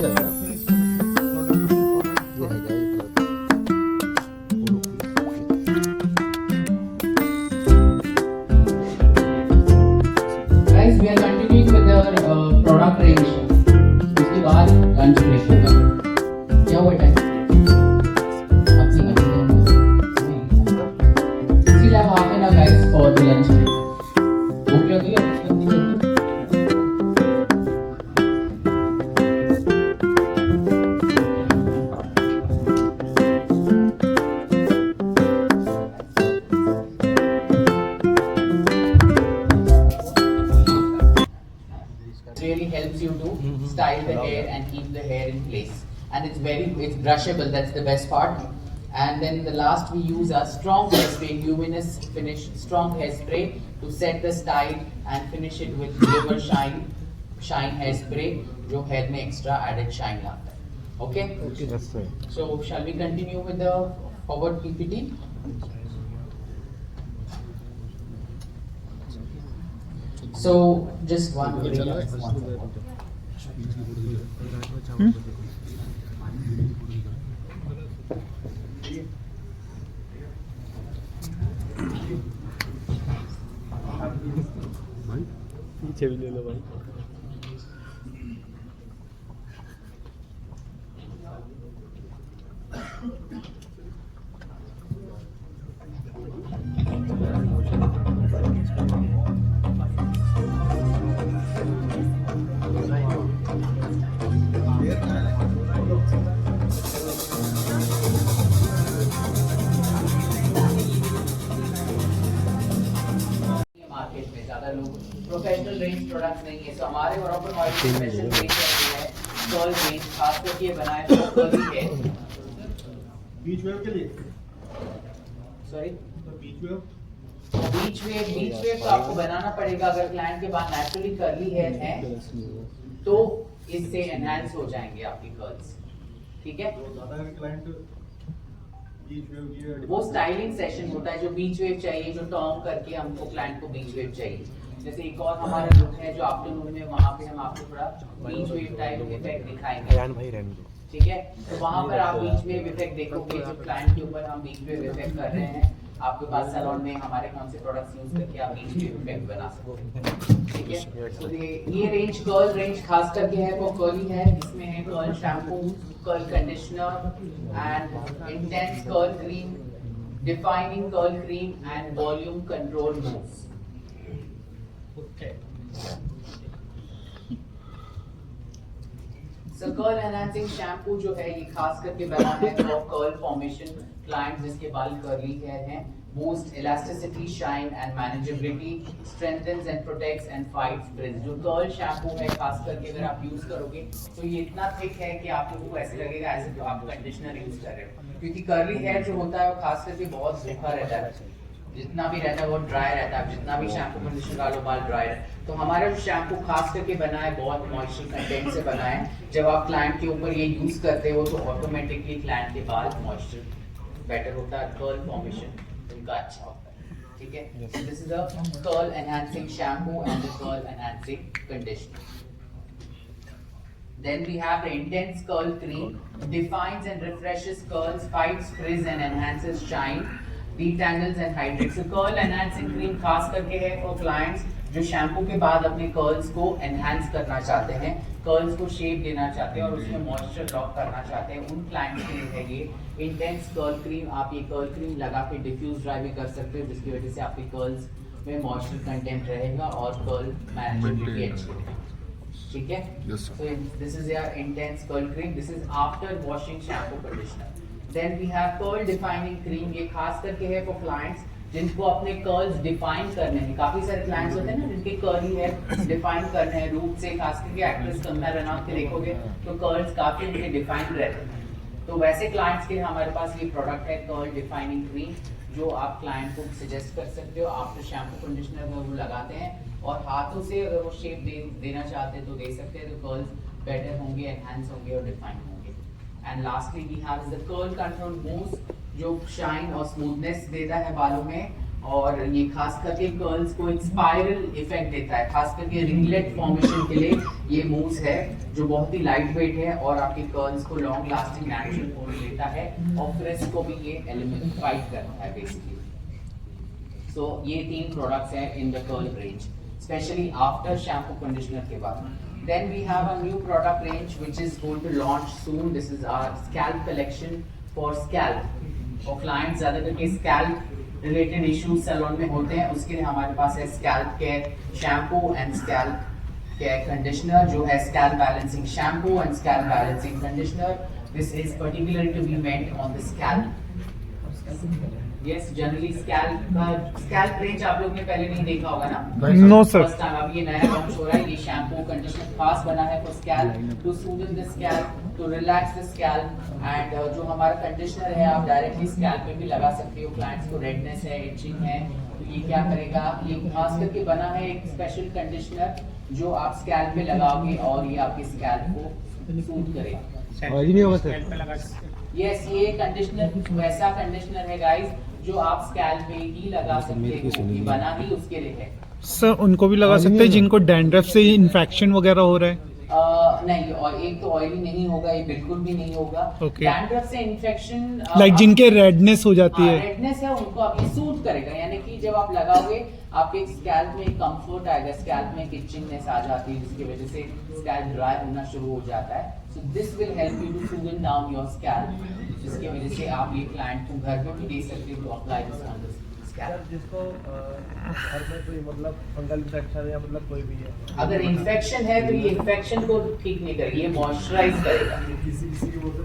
Guys, we are continuing with our product range. उसके बाद lunch break होगा. क्या हुआ टाइम? अपनी still have half an hour guys for the lunch break. भूख लगी है? कितनी जल्दी? Really helps you to style the hair and keep the hair in place, and it's brushable. That's the best part. And then the last we use a strong hairspray, luminous finish strong hairspray to set the style and finish it with Glimmer shine hairspray जो hair में extra added shine लाता है. Okay? Yes, sir. So shall we continue with the forward PPT? So just one पीछे भी ले लो भाई. Market में ज्यादा लोग प्रोफेशनल रेंज प्रोडक्ट नहीं है, तो हमारे और स्पेशल रेंज है कर्ल रेंज, खास करके बनाए तो कर्ली है. बीच वेव के लिए सॉरी, तो बीच वेव तो आपको बनाना पड़ेगा. अगर क्लाइंट के पास नेचुरली कर्ली हेयर है तो इससे एनहांस हो जाएंगे आपकी कर्ल्स. ठीक है, तो ज्यादा क्लाइंट बीच वेव की वो स्टाइलिंग सेशन होता है. जो बीच वेव चाहिए, जो टर्म करके हमको क्लाइंट को बीच वेव चाहिए. जैसे एक और हमारा लुक है जो आफ्टरनून में, वहाँ पे हम आपको थोड़ा बीच वेव टाइप इफेक्ट दिखाएंगे. अयान भाई रहने दो. ठीक है, तो वहाँ पर आप बीच वेव इफेक्ट देखोगे. जो क्लाइंट के ऊपर हम बीच वेव इफेक्ट कर रहे हैं, आपके पास सैलून में हमारे कौन से प्रोडक्ट्स यूज करके आप बीच वेव इफेक्ट बना सकते हैं. ठीक है, तो ये रेंज कर्ल रेंज खास करके है वो कर्ली है. इसमें है curl shampoo, curl conditioner and intense curl cream, defining curl cream and volume control moves. So curl enhancing shampoo जो है ये खास करके बना है फॉर कर्ल फॉर्मेशन क्लाइंट जिसके बाल कर्ली हेयर हैं. Boost elasticity, shine and manageability, strengthens and protects and fights fridge. जो कर्ल शैम्पू है खास करके अगर आप यूज करोगे तो ये इतना थिक है कि आप लोगों को ऐसे लगेगा ऐसे तो आप कंडीशनर यूज कर रहे हो, क्योंकि कर्ली हेयर जो होता है वो खास करके बहुत सूखा रहता है. जितना भी रहता है वो ड्राई रहता है. जितना भी शैम्पू कंडीशनर डालो बाल ड्राई रहता है. तो हमारा जो शैम्पू खास करके बना है बहुत मॉइस्चर कंटेंट से बना है. जब आप क्लाइंट के ऊपर ये यूज करते हो तो ऑटोमेटिकली क्लाइंट के बाल मॉइस्चर बेटर होता है, कर्ल फॉर्मेशन उनका अच्छा होता है. ठीक है, this is a curl enhancing shampoo and the curl enhancing conditioner. Then we have the intense curl cream, defines and refreshes curls, fights frizz and enhances shine, detangles and hydrates. So curl enhancing cream खास करके है for clients जो shampoo के बाद अपने curls को enhance करना चाहते हैं, कर्ल्स को शेप देना चाहते हैं और उसमें मॉइस्चर ड्रॉप करना चाहते हैं. उन क्लाइंट्स के लिए है ये इंटेंस कर्ल क्रीम. आप ये कर्ल क्रीम लगा के डिफ्यूज ड्राई भी कर सकते हो, जिसकी वजह से आपके कर्ल्स में मॉइस्चर कंटेंट रहेगा और कर्ल मैनेजेबिलिटी अच्छी रहेगी. ठीक है, so this is your intense curl cream. This is after washing shampoo conditioner. Then we have curl defining cream. ये खास करके है for clients जिनको अपने कर्ल्स डिफाइन करने हैं. काफी सारे क्लाइंट्स होते हैं ना जिनके कर्ली हेयर डिफाइन करने हैं रूट से. खास करके एक्ट्रेस कंगना रनौत के देखोगे तो कर्ल्स काफी उनके डिफाइन रहते हैं. तो वैसे क्लाइंट्स के लिए हमारे पास ये प्रोडक्ट है कर्ल डिफाइनिंग क्रीम, जो आप क्लाइंट को सजेस्ट कर सकते हो. आफ्टर शैम्पू कंडीशनर में वो लगाते हैं और हाथों से अगर वो शेप देना चाहते हैं तो दे सकते हैं. तो कर्ल्स बेटर होंगे, एनहांस होंगे और डिफाइन होंगे. And lastly we have the curl control moves जो शाइन और स्मूथनेस देता है बालों में और ये खास करके कर्ल्स को एक स्पाइरल इफेक्ट देता है, खास करके रिंगलेट फॉर्मेशन के लिए ये मूव्स है जो बहुत ही लाइट वेट है और आपके कर्ल्स को लॉन्ग लास्टिंग नेचुरल होल्ड देता है और फ्रिज को भी ये एलिमिनेट फाइट करता है बेसिकली। सो ये 3 प्रोडक्ट्स हैं in the curl range, specially after shampoo conditioner के बाद। Then we have a new product range which is going to launch soon. This is our scalp collection for scalp और clients ज़्यादा करके scalp related issues salon में होते हैं, उसके लिए हमारे पास है scalp care shampoo and scalp care conditioner जो है scalp balancing shampoo and scalp balancing conditioner. This is particularly to be meant on the scalp. Yes, generally scalp range आप लोग ने पहले नहीं देखा होगा ना? No sir. फर्स्ट टाइम अब ये नया लॉन्च हो रहा है। ये शैम्पू कंडीशनर खास बना है for scalp, to soothen the scalp, to relax the scalp. And जो हमारा कंडीशनर है आप डायरेक्टली स्कैल्प में भी लगा सकते हो। क्लाइंट्स को रेडनेस है, इचिंग है, तो ये क्या करेगा, ये खास करके बना है एक स्पेशल कंडीशनर जो आप स्कैल्प में लगाओगे और ये आपके स्कैल्प को सूट करेगा। ऑयली नहीं होगा सर? यस, ये कंडीशनर वैसा कंडीशनर है गाइस जो आप स्कैल्प में ही लगा सकते हो, ये बना ही उसके लिए है। सर उनको भी लगा सकते हैं जिनको डैंड्रफ से इन्फेक्शन वगैरह हो रहा है? नहीं, और एक तो ऑयली नहीं होगा, ये बिल्कुल भी नहीं होगा। Okay. डैंड्रफ से इन्फेक्शन लाइक जिनके रेडनेस हो जाती है, रेडनेस है, उनको आप ये सूट करेगा। यानी कि जब आप लगाओगे आपके स्कैल्प में एक कंफर्ट आएगा, स्कैल्प में एक इचिंगनेस आ जाती है जिसकी वजह से स्कैल्प ड्राई होना शुरू हो जाता है। So this will help you to soothen down your scalp, जिसकी वजह से आप ये क्लाइंट को घर पे भी दे सकते हो to apply this on the scalp. जिसको घर में कोई मतलब फंगल इन्फेक्शन या मतलब कोई भी है, अगर इन्फेक्शन है तो ये इन्फेक्शन को ठीक नहीं करेगा, ये मॉइस्चराइज करेगा।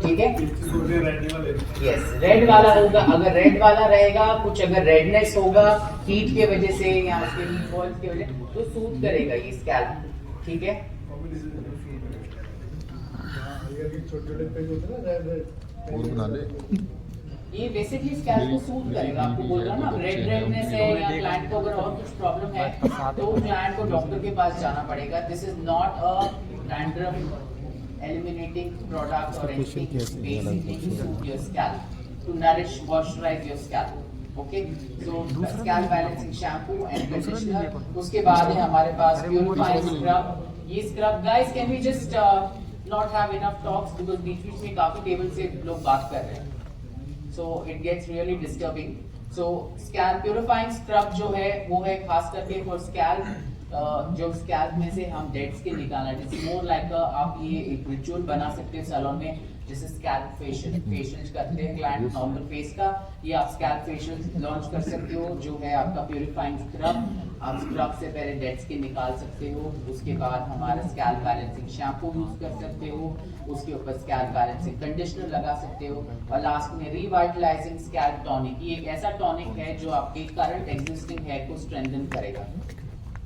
ठीक है, यस, रेड वाला होगा। अगर रेड वाला रहेगा, कुछ अगर रेडनेस होगा हीट के वजह से या उसके हीट बॉल्स की वजह तो सूट करेगा ये स्कैल्प। ठीक है, छोटे-छोटे पेज होते हैं ना रेड और बना ले। ये बेसिकली स्कैल्प को सूट करेगा। आपको बोल रहा हूँ ना, रेडनेस है या क्लाइंट को अगर और कुछ प्रॉब्लम है तो क्लाइंट को डॉक्टर के पास जाना पड़ेगा। This is not a dandruff eliminating product or anything, basically to suit your scalp, to nourish, moisturize your scalp. Okay, so scalp balancing shampoo and conditioner. उसके बाद है हमारे पास purifying scrub. ये scrub, guys, can we just not have enough talks because बीच-बीच में काफी table से लोग बात कर रहे हैं, so it gets really disturbing. So scalp purifying scrub जो है वो है खास करके for scalp, जो स्कैल्प में से हम डेड स्किन निकालना, इट्स मोर लाइक आप ये एक रिचुअल बना सकते हैं सैलून में, जैसे स्कैल्प फेशियल करते हैं क्लाइंट नॉर्मल फेस का, ये आप स्कैल्प फेशियल लॉन्च कर सकते हो जो है आपका प्यूरिफाइंग स्क्रब। आप स्क्रब से पहले डेड स्किन निकाल सकते हो, उसके बाद हमारा स्कैल्प बैलेंसिंग शैम्पू यूज कर सकते हो, उसके ऊपर स्कैल्प बैलेंसिंग कंडीशनर लगा सकते हो, और लास्ट में रिवाइटलाइजिंग स्कैल्प टॉनिक। ये एक ऐसा टॉनिक है जो आपके करंट एग्जिस्टिंग हेयर को स्ट्रेंथन करेगा,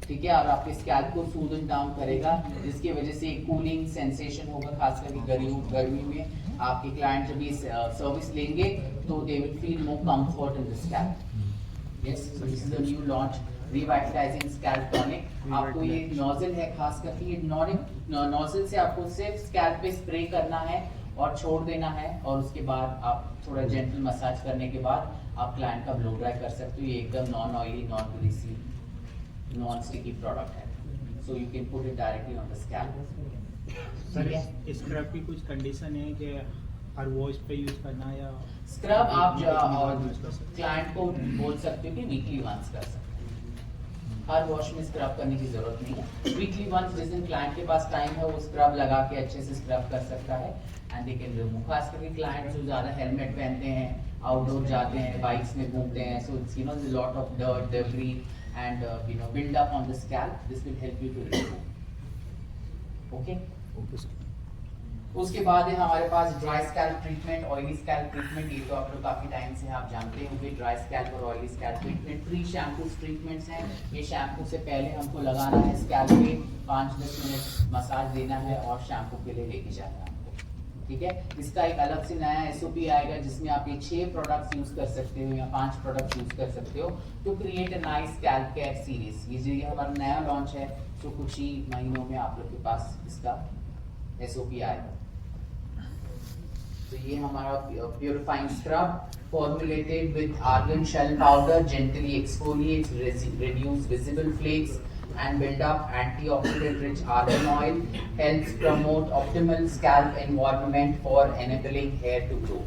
ठीक है, और आपके स्कैल्प को सूदन डाउन करेगा, जिसकी वजह से एक कूलिंग सेंसेशन होगा। खास करके गर्मी में आपके क्लाइंट जब ये सर्विस लेंगे तो they will feel more comfort in the scalp. Yes, so this is a new launch revitalising scalp tonic. आपको ये नोजल है, खास करके ये नोजल से आपको सिर्फ स्कैल्प पे स्प्रे करना है और छोड़ देना है, और उसके बाद आप थोड़ा जेंटल मसाज करने के बाद आप क्लाइंट का ब्लो ड्राई कर सकते हो। ये एकदम non oily, non greasy, non sticky product है, so you can put it directly on the scalp. सर स्क्रब की कुछ कंडीशन है कि हर वॉश पे यूज करना या स्क्रब आप क्लाइंट को बोल सकते हो कि वीकली वंस कर सकते हैं, हर वॉश में स्क्रब करने की जरूरत नहीं है। वीकली वंस जिस दिन क्लाइंट के पास टाइम है वो स्क्रब लगा के अच्छे से स्क्रब कर सकता है एंड दे कैन रिमूव। खास करके क्लाइंट जो ज़्यादा हेलमेट पहनते हैं, आउटडोर जाते हैं, बाइक्स में घूमते हैं, so it's you know lot of dirt, debris and build up on the scalp. This will help you to remove. Okay. उसके बाद है हमारे पास dry scalp treatment, oily scalp treatment. ये तो आप लोग काफी टाइम से आप जानते होंगे, ड्राई स्कैल्प और oily scalp treatment pre shampoo treatments हैं। ये शैम्पू से पहले हमको लगाना है स्कैल्प पे, 5-10 मिनट मसाज देना है और शैम्पू के लिए लेके जाना है हमको, ठीक है। इसका एक अलग से नया SOP आएगा जिसमें आप ये 6 प्रोडक्ट्स यूज कर सकते हो या 5 प्रोडक्ट्स यूज कर सकते हो to create a nice scalp care series. ये हमारा नया लॉन्च है, तो कुछ ही महीनों में आप लोग के पास इसका SOP आएगा। तो ये हमारा purifying scrub formulated with argan shell powder gently exfoliates, reduce visible flakes and build up antioxidant rich argan oil, helps promote optimal scalp environment for enabling hair to grow.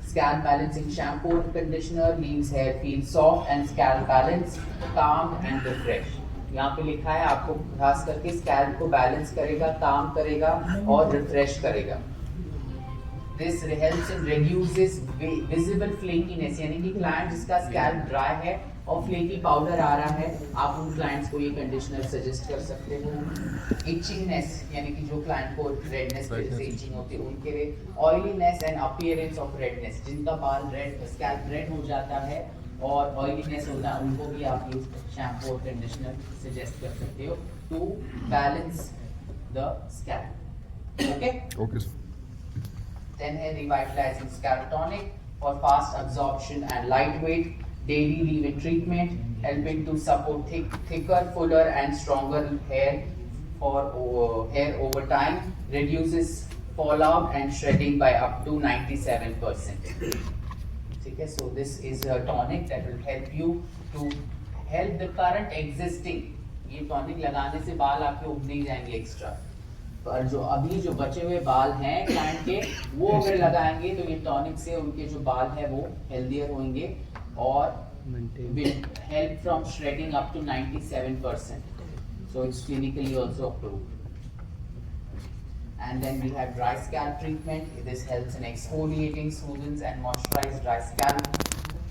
Scalp balancing shampoo and conditioner leaves hair feel soft and scalp balanced, calm and refreshed. यहाँ पे लिखा है आपको खास करके scalp को balance करेगा, काम करेगा और रिफ्रेश करेगा. This helps in reduces visible flakiness, यानी कि क्लाइंट जिसका स्कैल्प ड्राई है और फ्लेकी पाउडर आ रहा है, आप उन क्लाइंट्स को ये कंडीशनर सजेस्ट कर सकते हो. इचिंगनेस, यानी कि जो क्लाइंट को रेडनेस से इचिंग होती है उनके लिए. Oiliness and appearance of redness, जिनका बाल रेड स्कैल्प रेड हो जाता है और ऑयलीनेस होता है उनको भी आप ये शैम्पू और कंडीशनर सजेस्ट कर सकते हो to balance the scalp. Okay. Then है revitalizing scalp tonic for fast absorption and lightweight daily leave-in treatment, helping to support thicker, fuller and stronger hair for hair over time, reduces fallout and shredding by up to 97%. ठीक है, so this is a tonic that will help you to help the current existing. ये tonic लगाने से बाल आपके उग नहीं जाएंगे एक्स्ट्रा, पर जो अभी जो बचे हुए बाल हैं क्लाइंट के वो अगर लगाएंगे तो ये टॉनिक से उनके जो बाल है वो हेल्दियर होंगे और will help from shredding up to 97%. So it's clinically also approved. And then we have dry scalp treatment. This helps in exfoliating, smoothens and moisturize dry scalp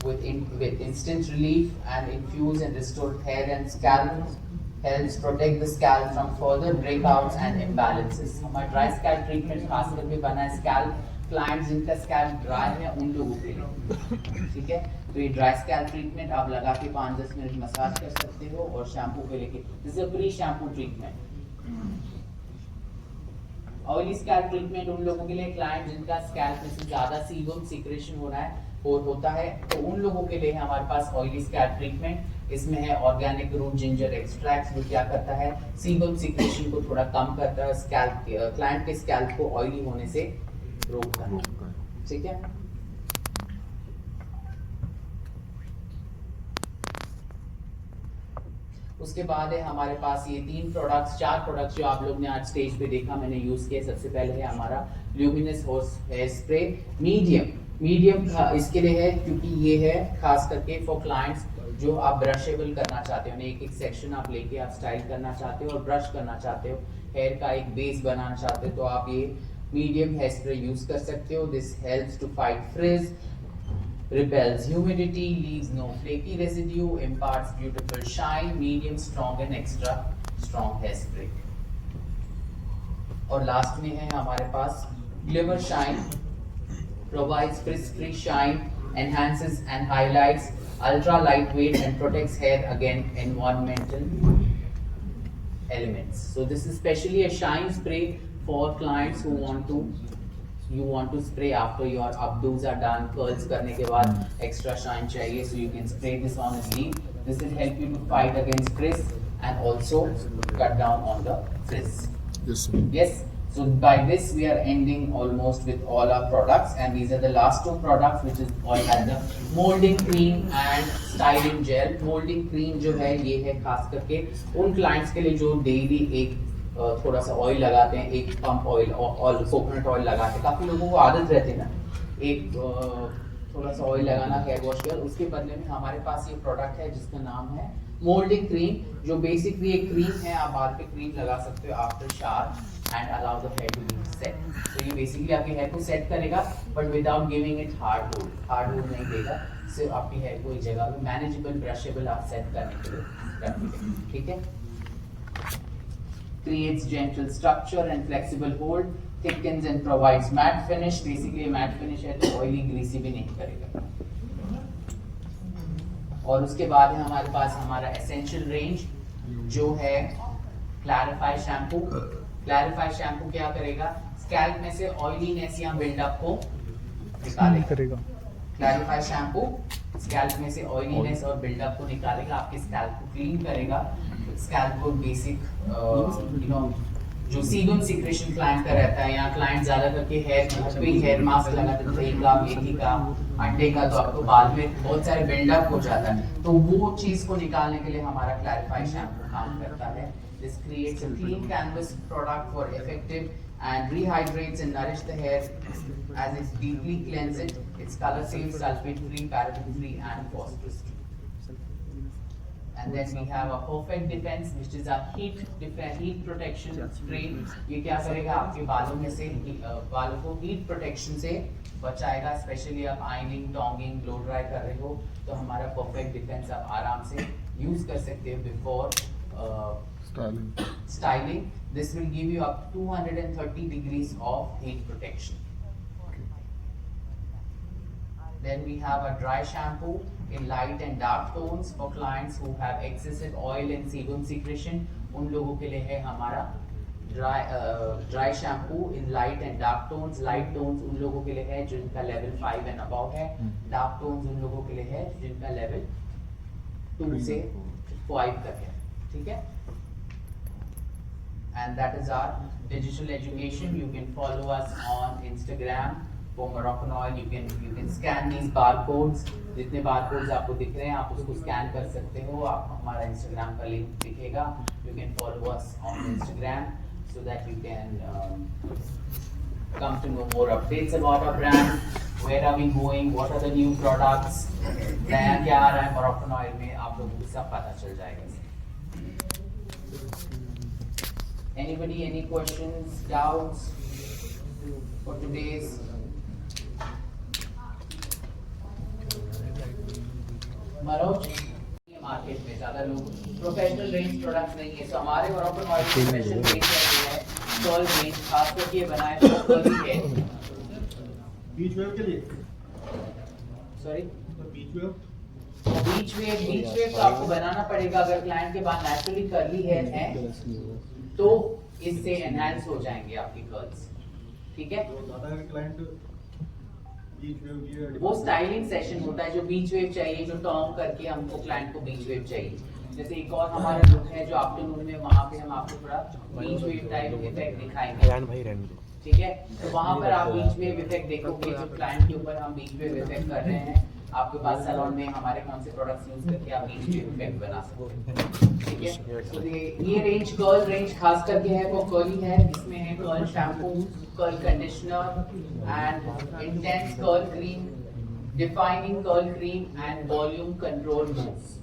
with instant relief and infuse and restore hair and scalp. Helps protect the scalp from further breakouts and imbalances. हमारा dry scalp treatment खास करके बना है scalp clients जिनका scalp dry है उन लोगों के लिए. ठीक है, तो ये ड्राई स्कैल्प ट्रीटमेंट आप लगा के 5-10 मिनट मसाज कर सकते हो और शैम्पू पे लेके. This is a pre shampoo treatment. Oily scalp treatment उन लोगों के लिए क्लाइंट जिनका स्कैल्प में से ज्यादा सीबम सीक्रेशन हो रहा है और होता है, तो उन लोगों के लिए हमारे पास ऑयली स्कैल्प ट्रीटमेंट. इसमें है ऑर्गेनिक रूट जिंजर एक्सट्रैक्ट जो क्या करता है सीबम सीक्रेशन को थोड़ा कम करता है, स्कैल्प क्लाइंट के स्कैल्प को ऑयली होने से रोकता है. ठीक है, उसके बाद है हमारे पास ये 4 प्रोडक्ट्स जो आप लोग ने आज स्टेज पे देखा मैंने यूज किए. सबसे पहले है हमारा ल्यूमिनस हेयर स्प्रे मीडियम इसके लिए है क्योंकि ये है खास करके फॉर क्लाइंट्स जो आप ब्रशेबल करना चाहते हो, एक सेक्शन आप लेके आप स्टाइल करना चाहते हो और ब्रश करना चाहते हो, हेयर का एक बेस बनाना चाहते हो, तो आप ये मीडियम हेयर स्प्रे यूज कर सकते हो. This helps to fight frizz, repels humidity, leaves no flaky residue, imparts beautiful shine, medium strong and extra strong hairspray. और लास्ट में है हमारे पास Glimmer Shine, provides frizz-free shine, enhances and highlights, ultra lightweight and protects hair against environmental elements. So this is especially a shine spray for clients who want to spray after your updos are done, curls करने के बाद extra shine चाहिए, so you can spray this on his leaf. This will help you to fight against frizz and also cut down on the frizz. Yes, sir. Yes. So by this we are ending almost with all our products, and these are the last 2 products which is all at the molding cream and styling gel. Molding cream जो है ये है खास करके उन clients के लिए जो daily एक थोड़ा सा ऑयल लगाते हैं, एक पंप ऑयल और कोकोनट ऑयल लगाते हैं. काफी लोगों को आदत रहती है ना एक थोड़ा सा ऑयल लगाना हेयर वॉश कर, उसके बदले में हमारे पास ये प्रोडक्ट है जिसका नाम है मोल्डिंग क्रीम, जो बेसिकली एक क्रीम है. आप बाल पे क्रीम लगा सकते हो after shower and allow the hair to be set. तो ये बेसिकली आपके हेयर को सेट करेगा but without giving it hard hold नहीं देगा, सिर्फ आपकी हेयर को एक जगह पे मैनेजेबल ब्रशेबल आप सेट करने के लिए रखेंगे. ठीक है, creates gentle structure and flexible hold, thickens and provides matte finish. Basically matte finish है तो oily greasy भी नहीं करेगा. और उसके बाद है हमारे पास हमारा essential range जो है clarify shampoo. clarify shampoo क्या करेगा, स्कैल्प में से ऑयलीनेस या बिल्डअप को निकालेगा. clarify shampoo स्कैल्प में से ऑयलीनेस और बिल्डअप को निकालेगा, आपके स्कैल्प को क्लीन करेगा, स्कैल्प को बेसिक जो सीबम सिक्रेशन क्लाइंट का रहता है, या क्लाइंट ज्यादा करके घर पे ही हेयर मास्क लगाते हैं, दही का, मेथी का, अंडे का, तो आपको बाल में बहुत सारे बिल्डअप हो जाता है, तो वो चीज को निकालने के लिए हमारा क्लैरिफाई शैम्पू काम करता है। This creates a clean canvas product for effective and rehydrates and nourish the hair as it deeply cleanses it. It's color safe, sulfate free, paraben free and phosphorus free. And then we have a perfect defense, which is a heat protection spray. ये क्या करेगा, आपके बालों में से बालों को heat protection से बचाएगा, स्पेशली आप आयनिंग, टोंगिंग, ब्लो ड्राई कर रहे हो, तो हमारा परफेक्ट डिफेंस आप आराम से यूज कर सकते हो before styling. This will give you up to 230 degrees of heat protection. Then we have a dry shampoo in light and dark tones for clients who have excessive oil and sebum secretion. उन लोगों के लिए है हमारा dry shampoo in light and dark tones. Light tones उन लोगों के लिए है जिनका level 5 and above है. Dark tones उन लोगों के लिए है जिनका level 2 से 5 तक है. ठीक है? And that is our digital education. You can follow us on Instagram for Moroccan Oil. You can scan these barcodes. जितने barcodes आपको दिख रहे हैं, आप उसको scan कर सकते हो. आप हमारा Instagram का link दिखेगा. You can follow us on Instagram so that you can come to know more updates about our brand. Where are we going? What are the new products? नया क्या आ रहा है Moroccan Oil में, आप लोगों को सब पता चल जाएगा. Anybody, any questions, doubts for today's? Manoj, market में ज्यादा लोग प्रोफेशनल रेंज प्रोडक्ट्स नहीं है, तो हमारे Moroccan Oil की स्पेशल रेंज है कर्ल रेंज, खास करके बनाए तो कर्ल है. बीच वेव के लिए सॉरी, बीच वेव बीच वेव तो आपको बनाना पड़ेगा. अगर क्लाइंट के पास नेचुरली कर्ली हेयर है तो इससे एनहांस हो जाएंगे आपकी कर्ल्स. ठीक है, वो स्टाइलिंग सेशन होता है. जो बीच वेव चाहिए, जो टॉर्म करके हमको क्लाइंट को बीच वेव चाहिए. जैसे एक और हमारा लुक है जो आफ्टरनून में, वहाँ पे हम आपको थोड़ा बीच वेव टाइप इफेक्ट दिखाएंगे. ठीक है, तो वहाँ पर आप बीच वेव इफेक्ट देखोगे. जो क्लाइंट के ऊपर हम बीच वेव इफेक्ट कर रहे हैं, आपके पास सैलून में हमारे कौन से प्रोडक्ट्स यूज करके आप बीच वेव इफेक्ट बना सकते हैं. ठीक है, तो ये रेंज कर्ल रेंज खास करके है वो कर्ली है. इसमें है curl shampoo, curl conditioner and intense curl cream, defining curl cream and volume control moves.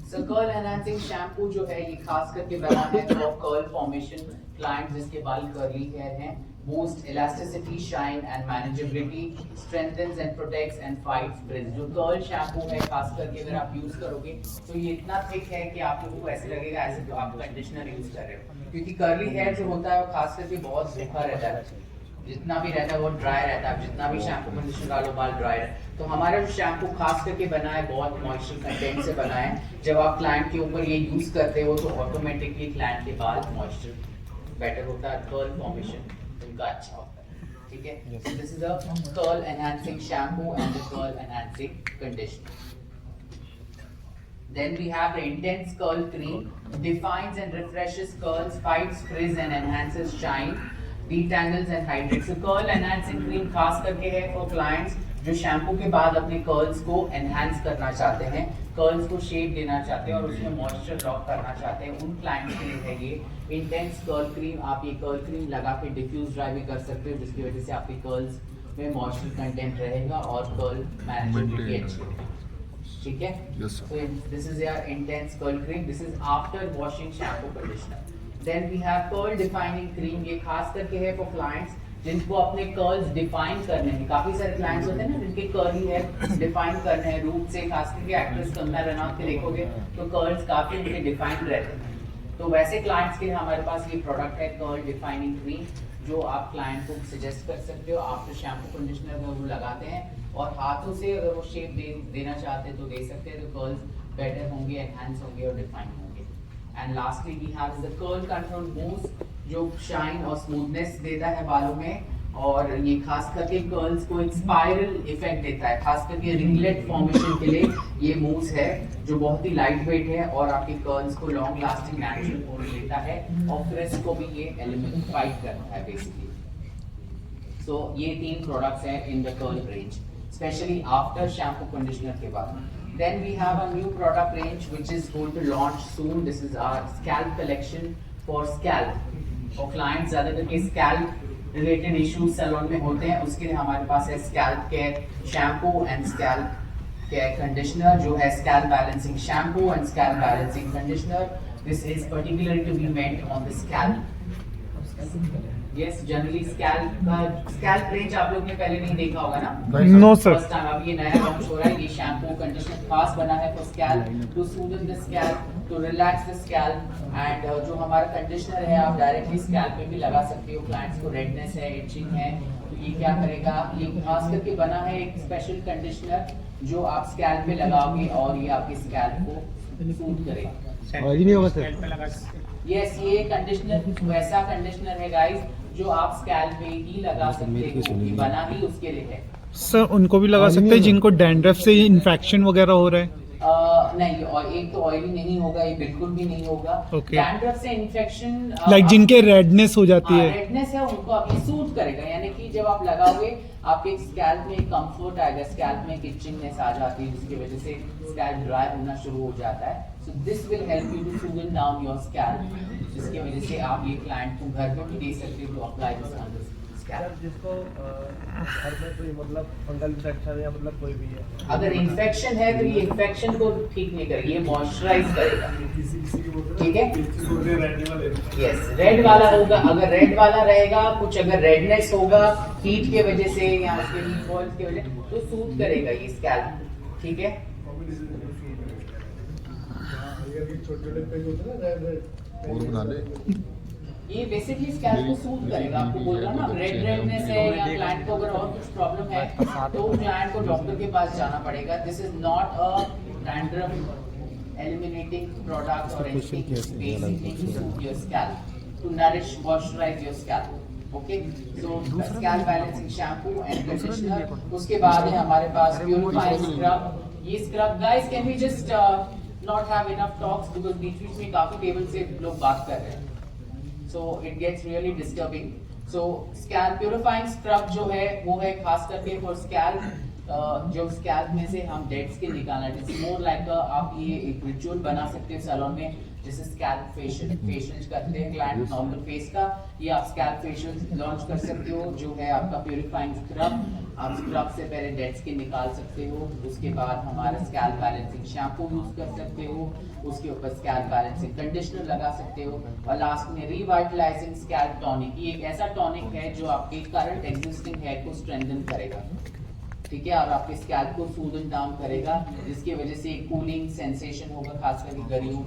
So curl enhancing shampoo जो है ये खास करके बना है for curl formation clients जिसके बाल curly hair हैं. Boost elasticity, shine and manageability, strengthens and protects and fights frizz. जो curl shampoo है खास करके अगर आप यूज करोगे तो ये इतना थिक है कि आप लोगों को ऐसे लगेगा ऐसे तो आप कंडीशनर यूज कर रहे हो, क्योंकि curly hair जो होता है वो खास करके बहुत सूखा रहता है. जितना भी रहता है वो ड्राई रहता है. जितना भी शैम्पू कंडीशनर डालो बाल ड्राई रहता है. तो हमारा जो शैम्पू खास करके बना है बहुत मॉइस्चर कंटेंट से बना है. जब आप क्लाइंट के ऊपर ये यूज करते हो तो ऑटोमेटिकली क्लाइंट के बाल मॉइस्चर बेटर होता है, कर्ल फॉर्मेशन उनका अच्छा होता है. ठीक है, this is a curl enhancing shampoo and the curl enhancing conditioner. Then we have the intense curl cream, defines and refreshes curls, fights frizz and enhances shine, detangles and hydrates. So curl enhancing cream खास करके है for clients जो shampoo के बाद अपने curls को enhance करना चाहते हैं, कर्ल्स को शेप देना चाहते हैं और उसमें मॉइस्चर लॉक करना चाहते हैं. उन क्लाइंट्स के लिए है ये इंटेंस कर्ल क्रीम. आप ये कर्ल क्रीम लगा के डिफ्यूज ड्राई भी कर सकते हो, जिसकी वजह से आपके कर्ल्स में मॉइस्चर कंटेंट रहेगा और कर्ल मैनेजेबिलिटी अच्छी होगी. ठीक है, so this is your intense curl cream. This is after washing shampoo conditioner. Then we have curl defining cream. ये खास करके है for clients जिनको अपने कर्ल्स डिफाइन करने हैं. काफी सारे क्लाइंट्स होते हैं ना जिनके कर्ली है डिफाइन करने हैं रूप से. खास करके एक्ट्रेस कंगना रनौत के देखोगे तो कर्ल्स काफी उनके डिफाइन रहते हैं. तो वैसे क्लाइंट्स के लिए हमारे पास ये प्रोडक्ट है कर्ल डिफाइनिंग क्रीम, जो आप क्लाइंट को सजेस्ट कर सकते हो. आफ्टर शैम्पू कंडीशनर अगर वो लगाते हैं और हाथों से अगर वो शेप देना चाहते हैं तो दे सकते हैं, तो कर्ल्स बेटर होंगे, एनहांस होंगे और डिफाइन होंगे. And lastly we have the curl control moves जो शाइन और स्मूथनेस देता है बालों में और ये खास करके कर्ल्स को एक स्पाइरल इफेक्ट देता है, खास करके रिंगलेट फॉर्मेशन के लिए ये मूव्स है जो बहुत ही लाइट वेट है और आपके कर्ल्स को लॉन्ग लास्टिंग नेचुरल होल्ड देता है और क्रिस्प को भी ये एलिमेंट फाइट करता है बेसिकली। सो ये 3 प्रोडक्ट्स हैं in the curl range, specially after shampoo conditioner के बाद। Then we have a new product range which is going to launch soon. This is our scalp collection for scalp. और clients ज़्यादा करके scalp related issues salon में होते हैं, उसके लिए हमारे पास है scalp care shampoo and scalp care conditioner, जो है scalp balancing shampoo and scalp balancing conditioner. This is particularly to be meant on the scalp. Yes, generally scalp range आप लोग ने पहले नहीं देखा होगा ना? No sir. फर्स्ट टाइम अब ये नया लॉन्च हो रहा है। ये शैम्पू कंडीशनर खास बना है for scalp, to soothen the scalp, to relax the scalp. And जो हमारा कंडीशनर है आप डायरेक्टली स्कैल्प में भी लगा सकते हो। क्लाइंट्स को रेडनेस है, इचिंग है, तो ये क्या करेगा, ये खास करके बना है एक स्पेशल कंडीशनर जो आप स्कैल्प में लगाओगे और ये आपके स्कैल्प को सूट करेगा। ऑयली नहीं होगा सर? स्कैल्प पे लगा सकते हैं। यस, ये कंडीशनर वैसा कंडीशनर है गाइस जो आप स्कैल्प में ही लगा सकते हो, ये बना ही उसके लिए है। सर उनको भी लगा सकते हैं जिनको डैंड्रफ से इन्फेक्शन वगैरह हो रहा है? नहीं, और एक तो ऑयली नहीं होगा, ये बिल्कुल भी नहीं होगा। Okay. डैंड्रफ से इन्फेक्शन लाइक जिनके रेडनेस हो जाती है? रेडनेस है उनको आप ये सूट करेगा, यानी कि जब आप लगाओगे आपके स्कैल्प में कंफर्ट आएगा, स्कैल्प में इचिंगनेस आ जाती है जिसकी वजह से स्कैल्प ड्राई होना शुरू हो जाता है। So this will help you to soothen down your scalp, जिसकी वजह से आप ये क्लाइंट को घर में भी दे सकते हो apply this on the sir scalp. जिसको घर में कोई मतलब फंगल इन्फेक्शन या मतलब कोई भी है, अगर इन्फेक्शन है तो ये इन्फेक्शन को ठीक नहीं करेगा, ये मॉइस्चराइज करेगा, ठीक है? यस, रेड वाला होगा, अगर रेड वाला रहेगा, कुछ अगर रेडनेस होगा हीट के वजह से या उसके हीट बॉल्स की वजह तो सूट करेगा ये स्कैल्प, ठीक है? और बना ले। ये बेसिकली स्कैल्प को सूट करेगा। आपको बोल रहा ना रेडनेस है या क्लाइंट को अगर और कुछ प्रॉब्लम है तो क्लाइंट को डॉक्टर के पास जाना पड़ेगा। This is not a dandruff eliminating product और anything, basically to suit your scalp, to nourish moisturise your scalp. Okay, so scalp balancing shampoo and conditioner. उसके बाद है हमारे पास प्यूरिफाइंग स्क्रब। ये scrub guys can we just not have enough talks because बीच में काफी टेबल से लोग बात कर रहे हैं, so it gets really disturbing. So scalp purifying scrub जो है वो है खास करके for scalp, जो स्कैल्प में से हम डेड स्किन निकालना है। इट्स मोर लाइक आप ये एक रिचुअल बना सकते हो सैलून में, जैसे स्कैल्प फेशियल करते हैं क्लाइंट नॉर्मल फेस का, ये आप स्कैल्प फेशियल लॉन्च कर सकते हो जो है आपका प्यूरिफाइंग स्क्रब। आप स्क्रब से पहले डेड स्किन निकाल सकते हो, उसके बाद हमारा स्कैल्प बैलेंसिंग शैम्पू यूज कर सकते हो, उसके ऊपर स्कैल्प बैलेंसिंग कंडीशनर लगा सकते हो, और लास्ट में रिवाइटलाइजिंग स्कैल्प टॉनिक। ये एक ऐसा टॉनिक है जो आपके करंट एग्जिस्टिंग हेयर को स्ट्रेंथन करेगा, ठीक है, और आपके स्कैल्प को सूदन डाउन करेगा, जिसकी वजह से एक कूलिंग सेंसेशन होगा। खास करके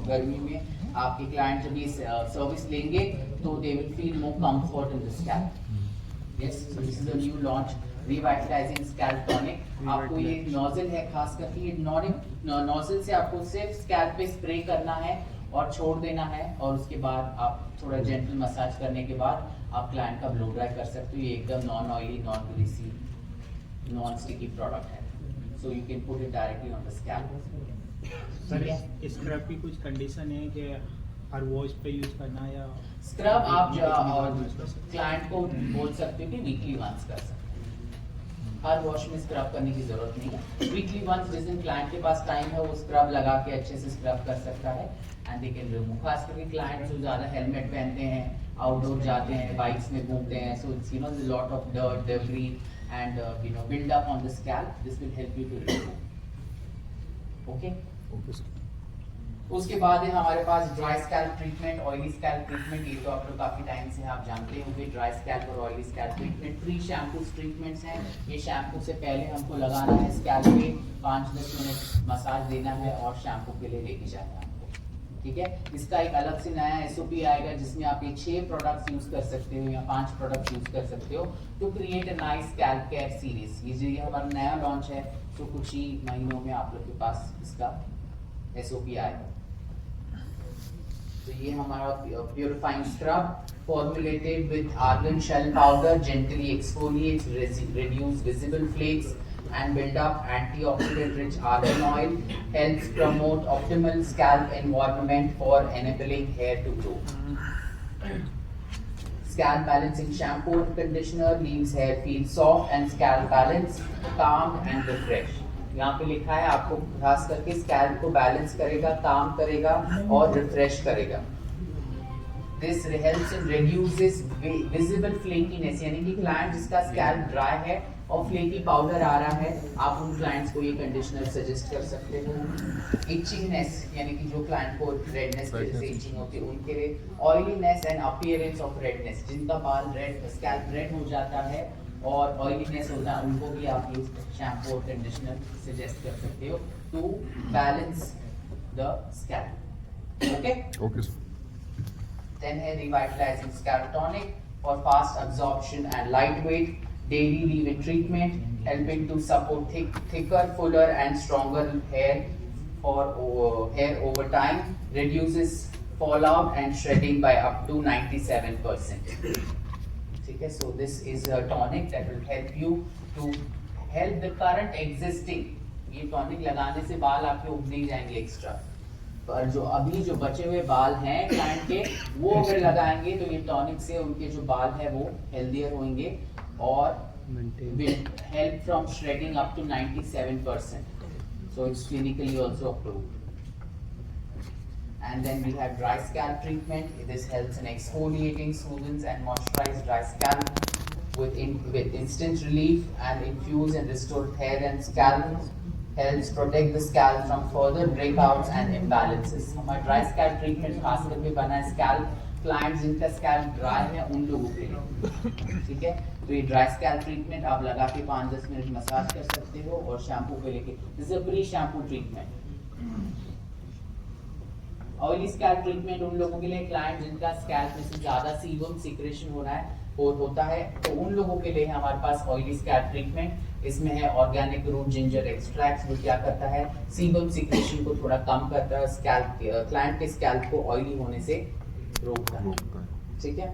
गर्मी में आपके क्लाइंट जब ये सर्विस लेंगे तो they will feel more comfort in the scalp. Yes, so this is a new launch revitalising scalp tonic. आपको ये नोजल है, खास करके ये नोजल से आपको सिर्फ स्कैल्प पे स्प्रे करना है और छोड़ देना है, और उसके बाद आप थोड़ा जेंटल मसाज करने के बाद आप क्लाइंट का ब्लो ड्राई कर सकते हो। ये एकदम non oily, non greasy, non sticky product है, so you can put it directly on the scalp. Sir इस स्क्रब की कुछ कंडीशन है कि हर वॉश पे यूज करना है या स्क्रब आप क्लाइंट को बोल सकते हो कि वीकली वंस कर सकते हैं, हर वॉश में स्क्रब करने की जरूरत नहीं है। वीकली वंस जिस दिन क्लाइंट के पास टाइम है वो स्क्रब लगा के अच्छे से स्क्रब कर सकता है एंड दे कैन रिमूव। खास करके क्लाइंट जो ज्यादा हेलमेट पहनते हैं, आउटडोर जाते हैं, बाइक्स में घूमते हैं, so it's you know lot of dirt, debris and build up on the scalp. This will help you to remove. Okay. Okay sir. उसके बाद है हमारे पास dry scalp treatment, oily scalp treatment. ये तो आप लोग काफी टाइम से आप जानते होंगे, ड्राई स्कैल्प और oily scalp treatment 3 shampoo treatments हैं। ये शैम्पू से पहले हमको लगाना है स्कैल्प पे, 5-10 मिनट मसाज देना है और शैम्पू के लिए लेके जाना है हमको, ठीक है। इसका एक अलग से नया SOP आएगा जिसमें आप ये 6 प्रोडक्ट्स यूज कर सकते हो या 5 प्रोडक्ट्स यूज कर सकते हो to create a nice scalp care series. ये जो हमारा नया लॉन्च है तो कुछ ही महीनों में आप लोग के पास इसका SOP आएगा। तो ये हमारा purifying scrub formulated with argan shell powder gently exfoliates, reduce visible flakes and build up antioxidant rich argan oil, helps promote optimal scalp environment for enabling hair to grow. Scalp balancing shampoo and conditioner leaves hair feel soft and scalp balanced, calm and refreshed. यहाँ पे लिखा है आपको खास करके scalp को balance करेगा, काम करेगा और रिफ्रेश करेगा. This helps in reduces visible flakiness, यानी कि क्लाइंट जिसका स्कैल्प ड्राई है और फ्लेकी पाउडर आ रहा है, आप उन क्लाइंट्स को ये कंडीशनर सजेस्ट कर सकते हो. इचिंगनेस, यानी कि जो क्लाइंट को रेडनेस से इचिंग होती है उनके लिए. Oiliness and appearance of redness, जिनका बाल रेड स्कैल्प रेड हो जाता है और ऑयलीनेस होता है उनको भी आप ये शैम्पू और कंडीशनर सजेस्ट कर सकते हो to balance the scalp. Okay sir. Then hair revitalizing scalp tonic for fast absorption and lightweight daily leave-in treatment, helping to support thicker, fuller and stronger hair for hair over time, reduces fallout and shredding by up to 97%. Okay, so this is a tonic that will help you to help the current existing. ये tonic लगाने से बाल आपके उग नहीं जाएंगे extra, पर जो अभी जो बचे हुए बाल हैं क्लाइंट के वो अगर लगाएंगे तो ये टॉनिक से उनके जो बाल है वो हेल्दियर होंगे और will help from shredding up to 97%. So it's clinically also approved. And then we have dry scalp treatment. This helps in exfoliating, smoothens and moisturize dry scalp with instant relief and infuse and restore hair and scalp. Helps protect the scalp from further breakouts and imbalances. हमारा dry scalp treatment खास करके बना है scalp clients जिनका scalp dry है उन लोगों के लिए. ठीक है, तो ये ड्राई स्कैल्प ट्रीटमेंट आप लगा के 5-10 मिनट मसाज कर सकते हो और शैम्पू पे लेके. This is a pre shampoo treatment. Oily scalp treatment उन लोगों के लिए क्लाइंट जिनका स्कैल्प में से ज्यादा सीबम सीक्रेशन हो रहा है और होता है, तो उन लोगों के लिए हमारे पास ऑयली स्कैल्प ट्रीटमेंट. इसमें है ऑर्गेनिक रूट जिंजर एक्सट्रैक्ट, जो क्या करता है सीबम सीक्रेशन को थोड़ा कम करता है, स्कैल्प क्लाइंट के स्कैल्प को ऑयली होने से रोकता है. ठीक है,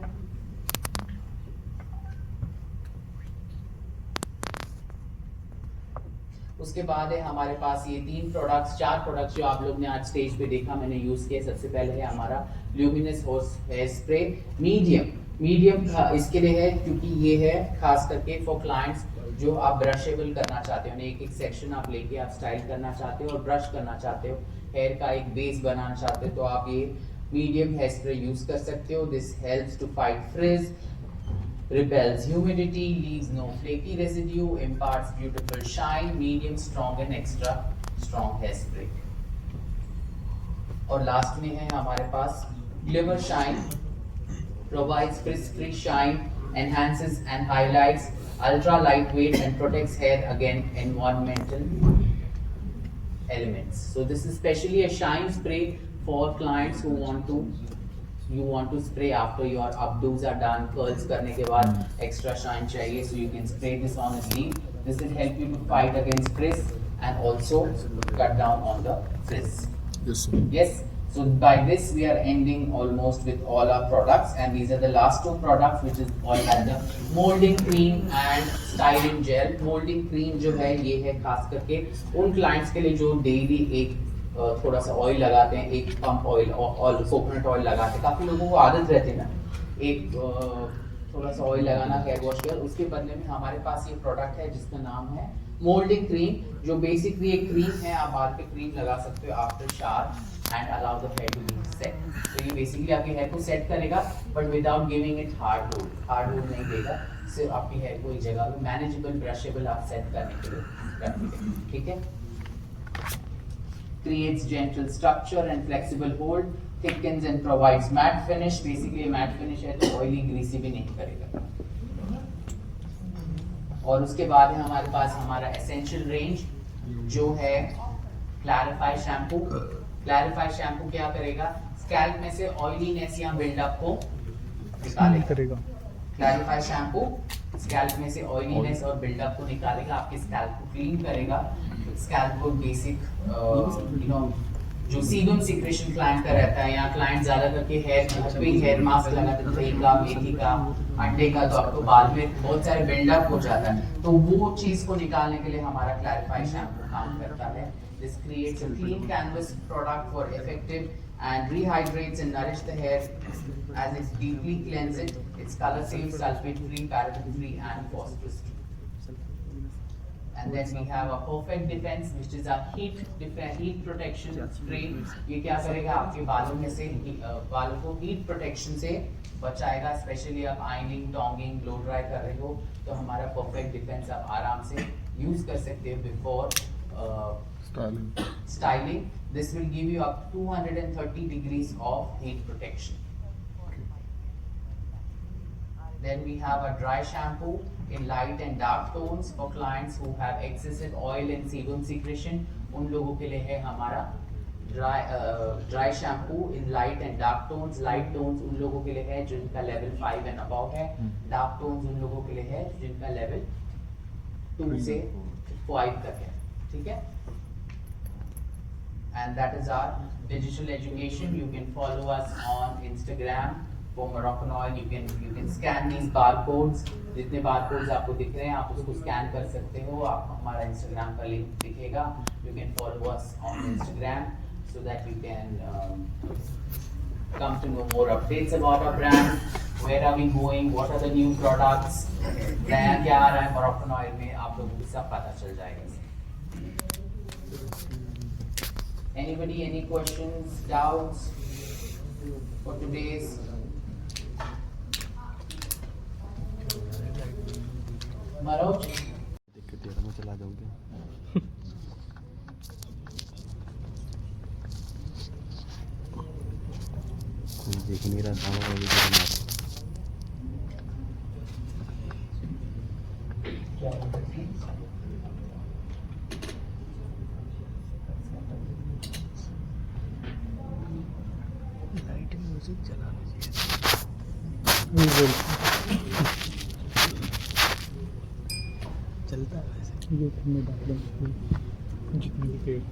उसके बाद है हमारे पास ये 4 प्रोडक्ट्स जो आप लोग ने आज स्टेज पे देखा मैंने यूज किए. सबसे पहले है हमारा ल्यूमिनस हेयर स्प्रे मीडियम इसके लिए है क्योंकि ये है खास करके फॉर क्लाइंट्स जो आप ब्रशेबल करना चाहते हो, एक सेक्शन आप लेके आप स्टाइल करना चाहते हो और ब्रश करना चाहते हो, हेयर का एक बेस बनाना चाहते हो, तो आप ये मीडियम हेयर स्प्रे यूज कर सकते हो. This helps to fight frizz, repels humidity, leaves no flaky residue, imparts beautiful shine, medium strong and extra strong hairspray. और लास्ट में है हमारे पास Glimmer Shine, provides frizz-free shine, enhances and highlights, ultra lightweight and protects hair against environmental elements. So this is specially a shine spray for clients who want to spray after your updos are done, curls करने के बाद extra shine चाहिए, so you can spray this on his leaf. This will help you to fight against frizz and also cut down on the frizz. Yes, sir. Yes. So by this we are ending almost with all our products, and these are the last 2 products which is all at the molding cream and styling gel. Molding cream जो है ये है खास करके उन clients के लिए जो daily एक थोड़ा सा ऑयल लगाते हैं, एक पंप ऑयल और कोकोनट ऑयल लगाते हैं. काफी लोगों को आदत रहती है ना एक थोड़ा सा ऑयल लगाना हेयर वॉश कर, उसके बदले में हमारे पास ये प्रोडक्ट है जिसका नाम है मोल्डिंग क्रीम, जो बेसिकली एक क्रीम है. आप बाल पे क्रीम लगा सकते हो after shower and allow the hair to be set. तो ये बेसिकली आपके हेयर को सेट करेगा but without giving it hard hold नहीं देगा, सिर्फ आपकी हेयर को एक जगह पे मैनेजेबल ब्रशेबल आप सेट करने के लिए रखेंगे. ठीक है, creates gentle structure and flexible hold, thickens and provides matte finish. Basically matte finish है तो oily greasy भी नहीं करेगा. और उसके बाद है हमारे पास हमारा essential range जो है clarify shampoo. clarify shampoo क्या करेगा, स्कैल्प में से ऑयलीनेस या बिल्डअप को निकालेगा. क्लैरिफाई शैम्पू स्कैल्प में से ऑयलीनेस और बिल्डअप को निकालेगा, आपके स्कैल्प को क्लीन करेगा, स्कैल्प को बेसिक जो सीबम सिक्रेशन क्लाइंट का रहता है, या क्लाइंट ज्यादा करके हेयर मास्क लगाते हैं, दही का, मेथी का, अंडे का, तो आपको बाल में बहुत सारे बिल्डअप हो जाता है, तो वो चीज को निकालने के लिए हमारा क्लैरिफाई शैम्पू काम करता है. This creates a clean canvas product for effective and rehydrates and nourish the hair as it deeply cleanses it. It's color safe, sulfate free, paraben free and phosphorus free. And then we have a perfect defense, which is a heat protection spray. ये क्या करेगा, आपके बालों में से बालों को heat protection से बचाएगा. स्पेशली आप आयनिंग, टोंगिंग, ब्लो ड्राई कर रहे हो, तो हमारा perfect defense आप आराम से यूज कर सकते हो before styling. This will give you up 230 degrees of heat protection. Then we have a dry shampoo in light and dark tones for clients who have excessive oil and sebum secretion. उन लोगों के लिए है हमारा dry shampoo in light and dark tones. Light tones उन लोगों के लिए है जिनका level 5 and above है. Dark tones उन लोगों के लिए है जिनका level 2 से 5 तक है. ठीक है? And that is our digital education. You can follow us on Instagram for Moroccan Oil. You can scan these barcodes. जितने barcodes आपको दिख रहे हैं, आप उसको scan कर सकते हो. आप हमारा Instagram का link दिखेगा. You can follow us on Instagram so that you can come to know more updates about our brand. Where are we going? What are the new products? नया क्या आ रहा है Moroccan Oil में, आप लोगों को सब पता चल जाएगा. Anybody, any questions, doubts for today's? Maroj? दिक्कत है, मैं चला जाऊंगा. कोई देख नहीं रहा था, वो भी देखना. चला चलता है वैसे. ये मैं डाल दूँ जितने भी पेड़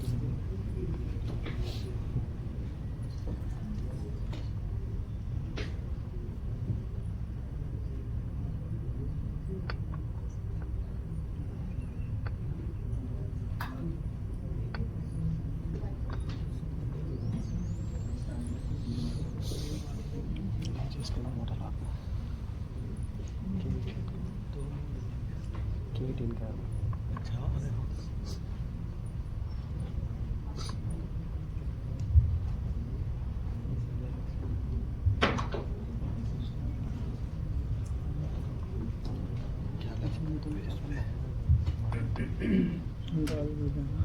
डाल देना.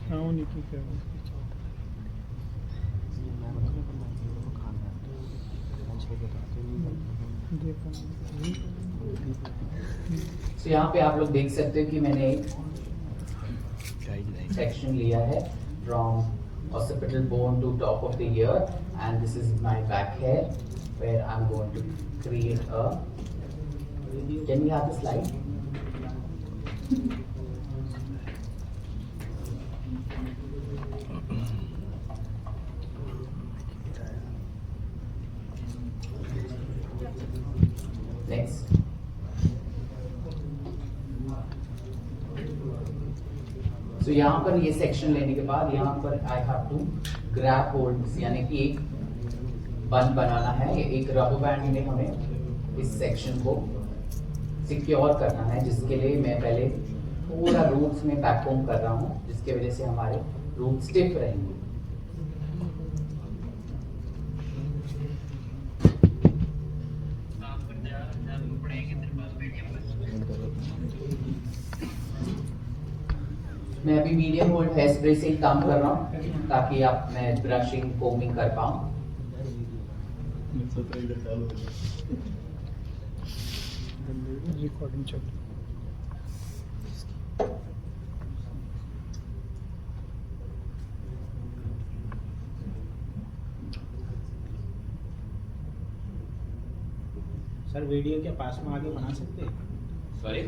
हाँ नहीं ठीक है. So यहाँ पे आप लोग देख सकते हो कि मैंने एक section लिया है from occipital bone to top of the ear, and this is my back hair where I'm going to create a. Can we have the slide? Next. So यहाँ पर ये सेक्शन लेने के बाद यहाँ पर I have to grab hold, यानी कि एक बंद बनाना है. एक रबर बैंड में हमें इस सेक्शन को सिक्योर करना है, जिसके लिए मैं पहले पूरा रूट्स में बैककोम कर रहा हूँ, जिसके वजह से हमारे रूट स्टिफ रहेंगे. मैं अभी मीडियम होल्ड हेयर स्प्रे से ही काम कर रहा हूँ ताकि आप मैं ब्रशिंग कोमिंग कर पाऊँ. रिकॉर्डिंग चल. सर वीडियो क्या पास में आके बना सकते हैं? सॉरी,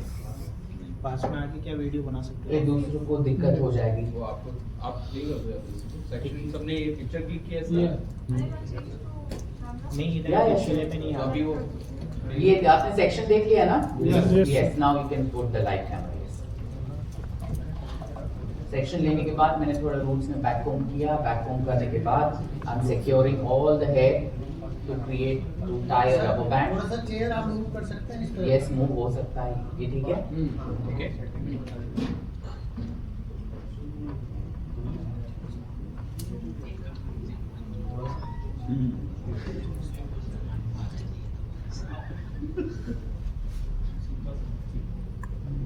पास में आके क्या वीडियो बना सकते हैं? एक दूसरे को दिक्कत हो जाएगी. वो आपको आप सेक्शन सबने पिक्चर क्लिक किया ये नहीं इधर Yeah, yeah, डिस्प्ले पे नहीं तो आ अभी वो ये आपने सेक्शन देख लिया ना? Yes. Yes, now you can put the light camera. Yes. Section लेने के बाद मैंने थोड़ा रूम्स में बैककोम किया. बैककोम करने के बाद I am securing all the hair to create to tie a rubber band. थोड़ा सा चेयर आप मूव कर सकते हैं इस तरह? यस, मूव हो सकता है. ये ठीक है. ओके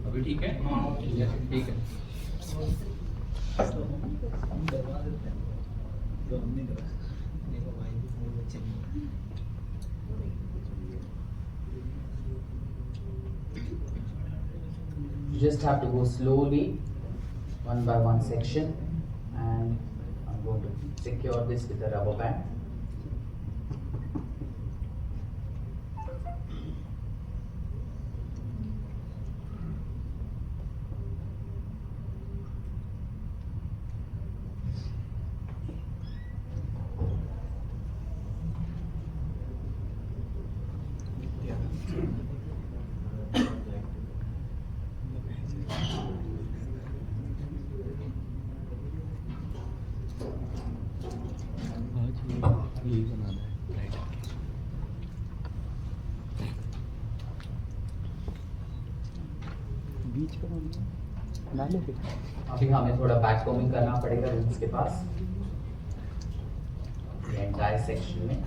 अभी ठीक है. ठीक है. You just have to go slowly, one by one section, and I'm going to secure this with a rubber band. आज यही बनाना है लाइट बीच का बनाना डाले फिर अभी हमें थोड़ा बैक कोमिंग करना पड़ेगा रूम्स के पास, ये एंटायर सेक्शन में.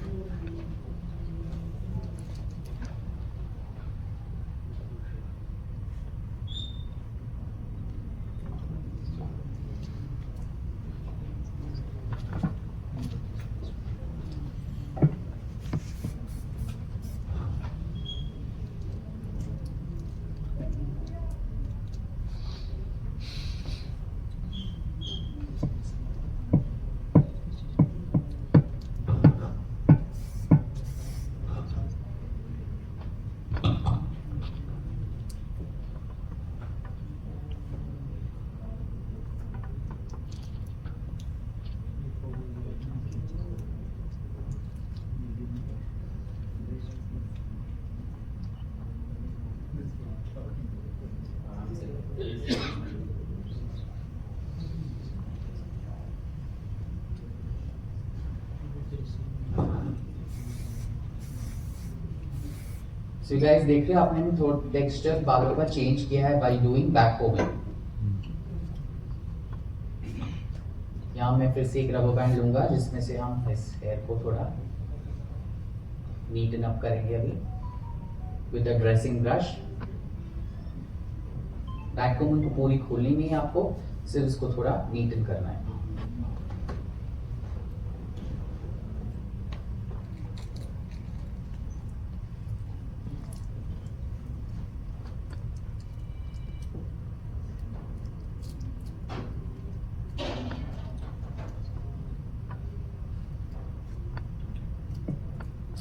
So you guys देख रहे हो आपने भी थोड़ा टेक्सचर बालों का चेंज किया है बाय डूइंग बैक कोमिंग. यहाँ मैं फिर से एक रबर बैंड लूंगा जिसमें से हम इस हेयर को थोड़ा नीटन अप करेंगे अभी with a dressing brush. Back combing को पूरी खोलनी नहीं है आपको, सिर्फ इसको थोड़ा नीटन करना है.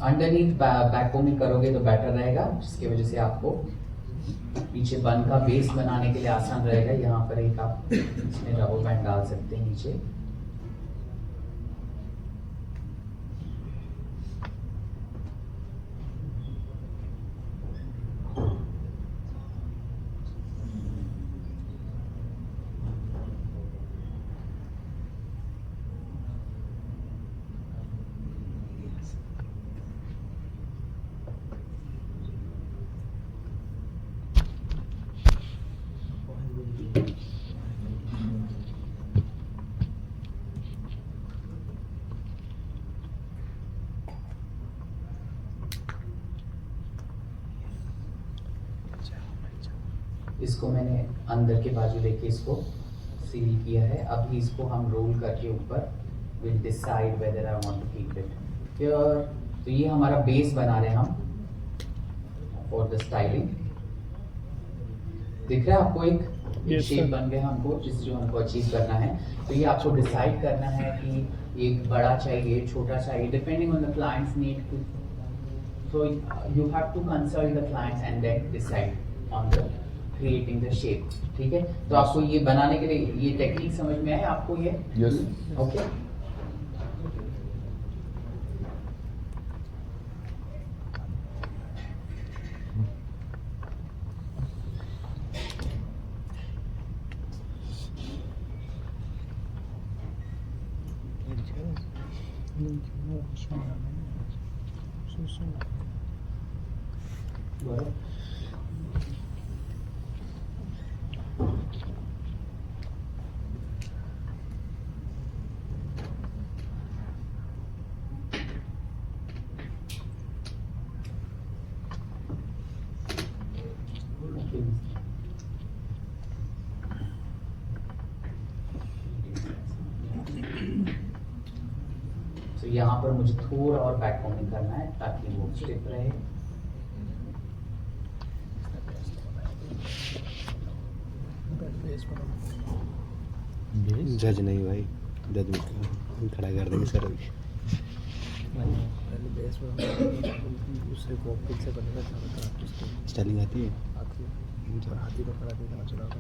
अंडरनीथ बैक कोमिंग करोगे तो बेटर रहेगा, जिसकी वजह से आपको पीछे बन का बेस बनाने के लिए आसान रहेगा. यहाँ पर एक आप इसमें रबर बैंड डाल सकते हैं नीचे. इसको मैंने अंदर के बाजू लेके इसको सील किया है. अभी इसको हम रोल करके ऊपर will decide whether I want to keep it here. तो ये हमारा बेस बना रहे हैं हम फॉर द स्टाइलिंग. दिख रहा है आपको एक Yes, शेप sir. बन गया हमको, जो हमको अचीव करना है. तो ये आपको डिसाइड करना है कि एक बड़ा चाहिए, छोटा चाहिए, depending on the client's need to. So you have to consult the clients and then decide on the creating the shape. ठीक है, तो आपको ये बनाने के लिए ये टेक्निक समझ में आया आपको ये? Yes okay. तो यहाँ पर मुझे थोड़ा और बैक कॉमिंग करना है ताकि वो स्टिफ रहे। जज नहीं भाई, जज खड़ा कर देंगे सर अभी। पहले बेस में उससे कॉकपिट से बनेगा स्टाइलिंग आती है आती है और हाथी को खड़ा देखना चला था।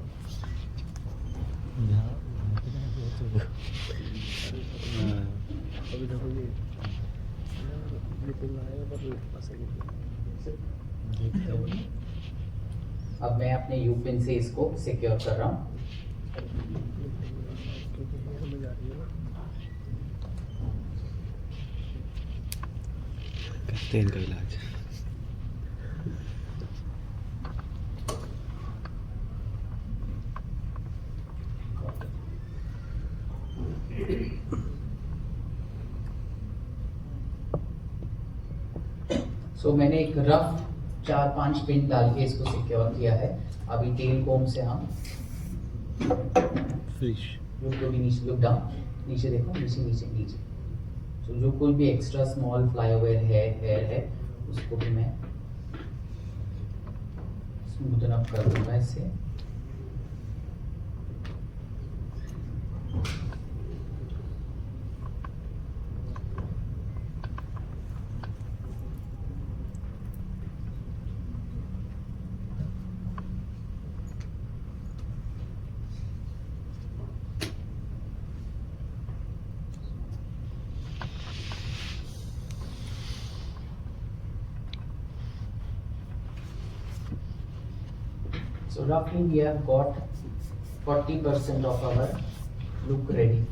अभी देखो ये पिन आएगा पर फंसेगी। अब मैं अपने यू पिन से इसको सिक्योर कर रहा हूँ। क्योंकि ये समझ आ रही है ना। करते हैं इनका इलाज। सो मैंने एक रफ 4-5 पिन डाल के इसको सिक्योर किया है। अभी टेल कोम से हम फिश लुक भी नीचे, लुक डाउन, नीचे देखो, नीचे नीचे नीचे। तो जो कोई भी एक्स्ट्रा स्मॉल फ्लाईओवर है हेयर है उसको भी मैं स्मूथन अप कर दूंगा इससे। So roughly we have got 40% of our look ready.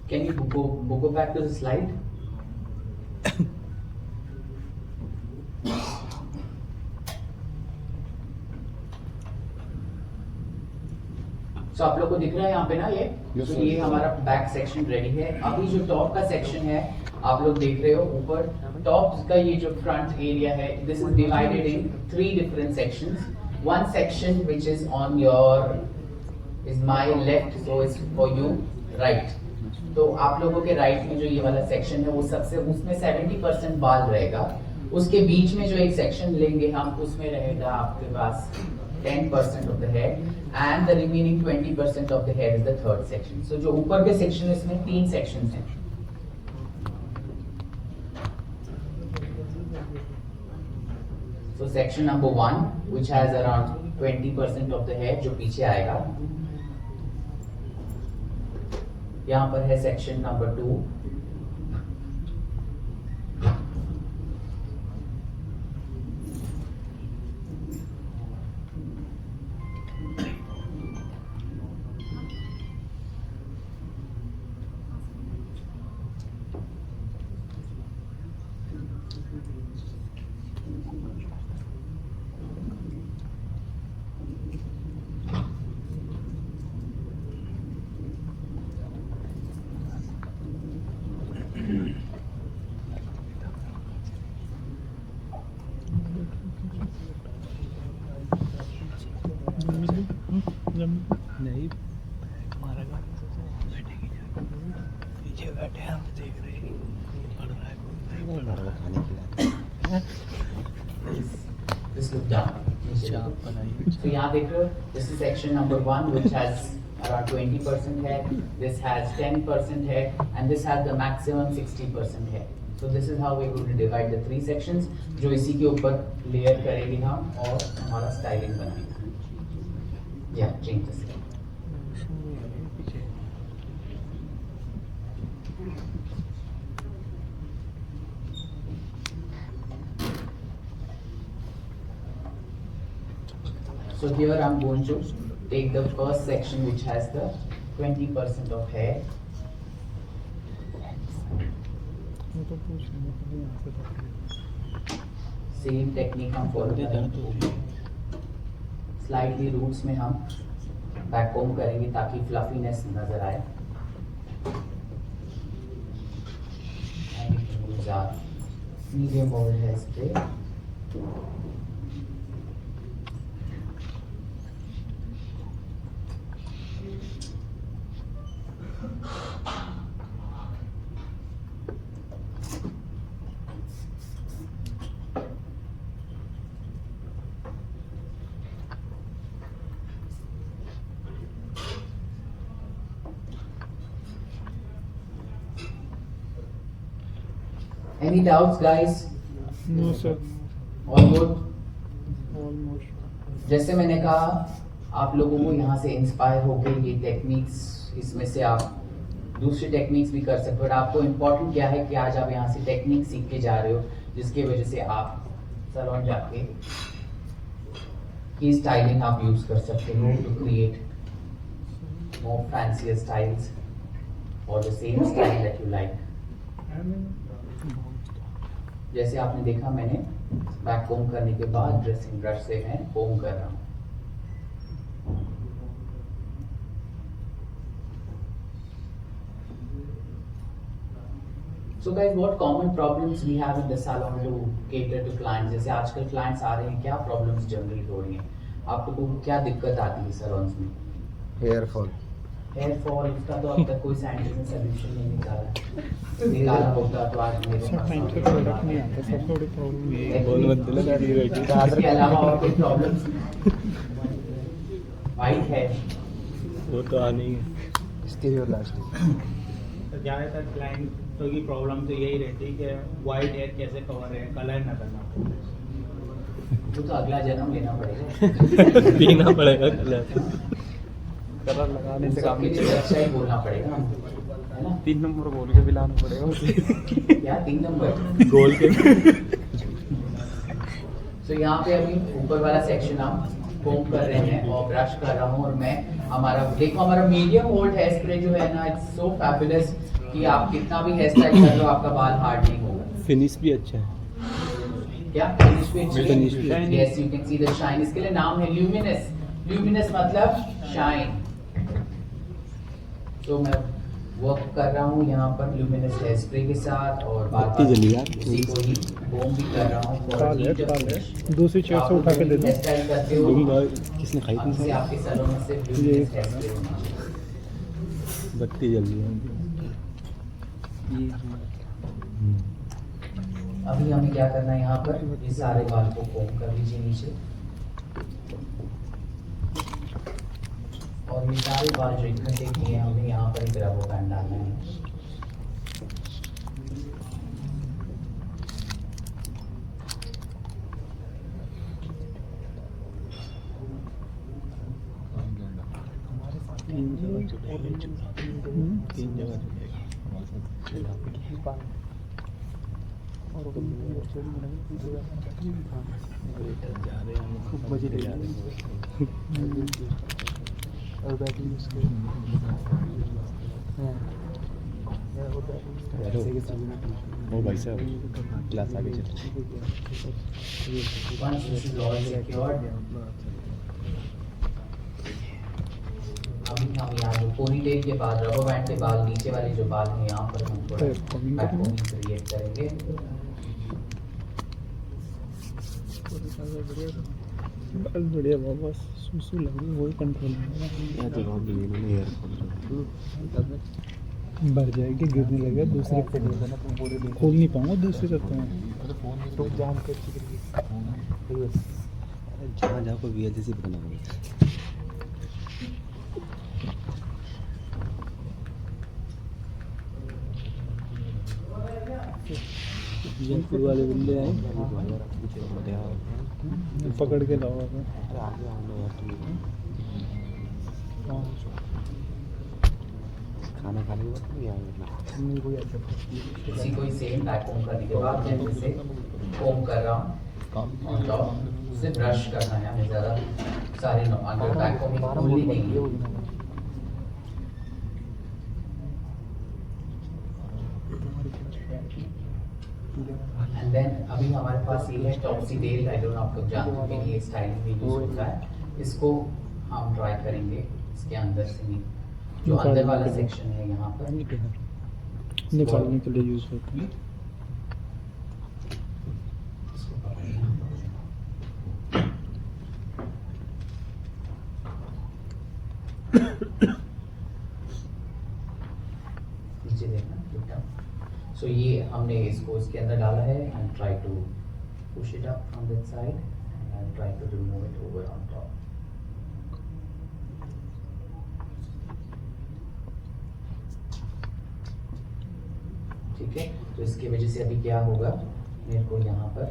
Can you go back to the slide? तो आप लोग को दिख रहा है यहाँ पे ना ये? Yes, तो sir. ये हमारा बैक सेक्शन रेडी है। अभी जो टॉप का सेक्शन है आप लोग देख रहे हो ऊपर टॉप का ये जो फ्रंट एरिया है, this is divided in 3 different sections. One section which is on your is my left, so is for you right. तो आप लोगों के राइट में जो ये वाला सेक्शन है वो सबसे उसमें 70% बाल रहेगा। उसके बीच में जो एक सेक्शन लेंगे हम उसमें रहेगा आपके पास 10% of the head and the remaining 20% of the head is the third section. So जो ऊपर के section है इसमें 3 sections हैं। So section number 1 which has around 20% of the head जो पीछे आएगा। यहाँ पर है section number 2 नहीं हमारा गाड़ी बैठे की पीछे बैठे हम देख रहे हैं पढ़ रहा है। खाने खिलाते This look down. So यहाँ देख रहे हो, this is section number 1 which has around 20% hair, this has 10% hair, and this has the maximum 60% hair. So this is how we're going to divide the 3 sections, जो इसी के ऊपर layer करेंगे हम और हमारा styling बनाएंगे. Yeah, change the scale. So here I'm going to take the first section which has the 20% of hair. वो तो पूछ लेंगे पहले यहाँ से बात Same technique हम follow करेंगे. Slightly roots में हम back comb करेंगे ताकि fluffiness नजर आए. And we can use our medium mold hairspray. Any doubts, guys? No sir All good? Almost जैसे मैंने कहा, आप लोगों को यहाँ से इंस्पायर होकर ये टेक्निक्स, इसमें से आप दूसरी टेक्निक्स भी कर सकते हो. और आपको इम्पोर्टेंट क्या है कि आज आप यहाँ से टेक्निक सीख के जा रहे हो, जिसकी वजह से आप सैलून जाके की स्टाइलिंग आप यूज कर सकते हो to create more fancier styles और the same style that you like. जैसे आपने देखा, मैंने बैक कोम करने के बाद ड्रेसिंग ब्रश से मैं कोम कर रहा हूँ. So guys, what common problems we have in the salon to cater to clients? जैसे आजकल clients आ रहे हैं, क्या problems generally हो रही हैं? आपको क्या दिक्कत आती है salons में? Hair fall. हेयर फॉल, इसका तो अब तक कोई साइंटिफिक सोल्यूशन नहीं निकाला. निकाला होता तो आज मेरे सर पास टाइम से प्रोडक्ट नहीं आता, सबसे बड़ी प्रॉब्लम ये है. बोल मत दिला दादी बैठी. इसके अलावा और कोई प्रॉब्लम्स? वाइट है. वो तो आ नहीं है. Stereo last. तो ज़्यादातर क्लाइंटों की प्रॉब्लम तो यही रहती है कि वाइट हेयर कैसे कवर है, कलर ना करना. वो तो अगला जन्म लेना पड़ेगा. पीना पड़ेगा कलर. कलर लगाने से सबके लिए अच्छा ही बोलना पड़ेगा, है ना? 3 नंबर बोल के भी लाना पड़ेगा उसे. क्या 3 नंबर गोल के. तो यहाँ पे अभी ऊपर वाला सेक्शन हम कोम कर रहे हैं और ब्रश कर रहा हूँ. और मैं हमारा मीडियम होल्ड हेयर स्प्रे जो है ना, इट्स सो फैबुलस कि आप कितना भी हेयर स्टाइल कर लो, आपका बाल हार्ड नहीं होगा. फिनिश भी अच्छा है. क्या फिनिश पे Finish भी चाहिए? Yes, you can see the shine. इसके लिए नाम है ल्यूमिनस. ल्यूमिनस मतलब शाइन. तो मैं वर्क कर रहा हूँ यहाँ पर ल्यूमिनस हेयर स्प्रे के साथ और बत्ती जली यार. उसी को ही कोम भी कर रहा हूँ. दूसरी चेयर से उठा के दे दो. हेयर स्टाइल करते हो, किसने खाई अब से थी? आपके सैलून में सिर्फ ल्यूमिनस हेयर स्प्रे होना चाहिए. बत्ती जल रही है. अभी हमें क्या करना है, यहाँ पर ये सारे बाल को कोम कर लीजिए नीचे. और ये सारे बाल जो इकट्ठे किए हैं, हमें यहाँ पर एक रबर बैंड डालना है. तीन जगह ओ भाई साहब क्लास आगे चल. Once this is all secured, अभी हम यहाँ जो पोनीटेल के बाद रबर बैंड के बाद नीचे वाले जो बाल हैं, यहाँ पर हम थोड़ा बैककोमिंग क्रिएट करेंगे. बस बढ़िया बाबा, सुसु लगी वही कंट्रोल है. या तो बहुत हेयर फॉल. भर जाएगी, गिरने लगेगा दूसरे पे खोल नहीं पाऊंगा दूसरे करते हैं। तो जान के जहाँ जहाँ को VLCC बनाना पड़ेगा। जयपुर वाले बंदे आए, पकड़ के लाओ। खाना खाने के बाद नहीं आएगा। इसी को सेम बैक होम करने के बाद मैं इसे होम कर रहा हूँ ऑन टॉप से ब्रश करना है हमें ज़्यादा सारे अंडर बैक होम खोलनी नहीं है। एंड देन अभी हमारे पास ये है topsy tail, I don't know आप लोग जानते हो कि ये स्टाइल में यूज होता है। इसको हम ट्राई करेंगे इसके अंदर से नहीं, जो अंदर वाला सेक्शन है यहाँ पर निकालने के लिए यूज होता है। नीचे देखना बेटा। सो ये हमने इसको इसके अंदर डाला है and try to push it up from that side and try to remove it over on top. ठीक है, तो इसकी वजह से अभी क्या होगा, मेरे को यहाँ पर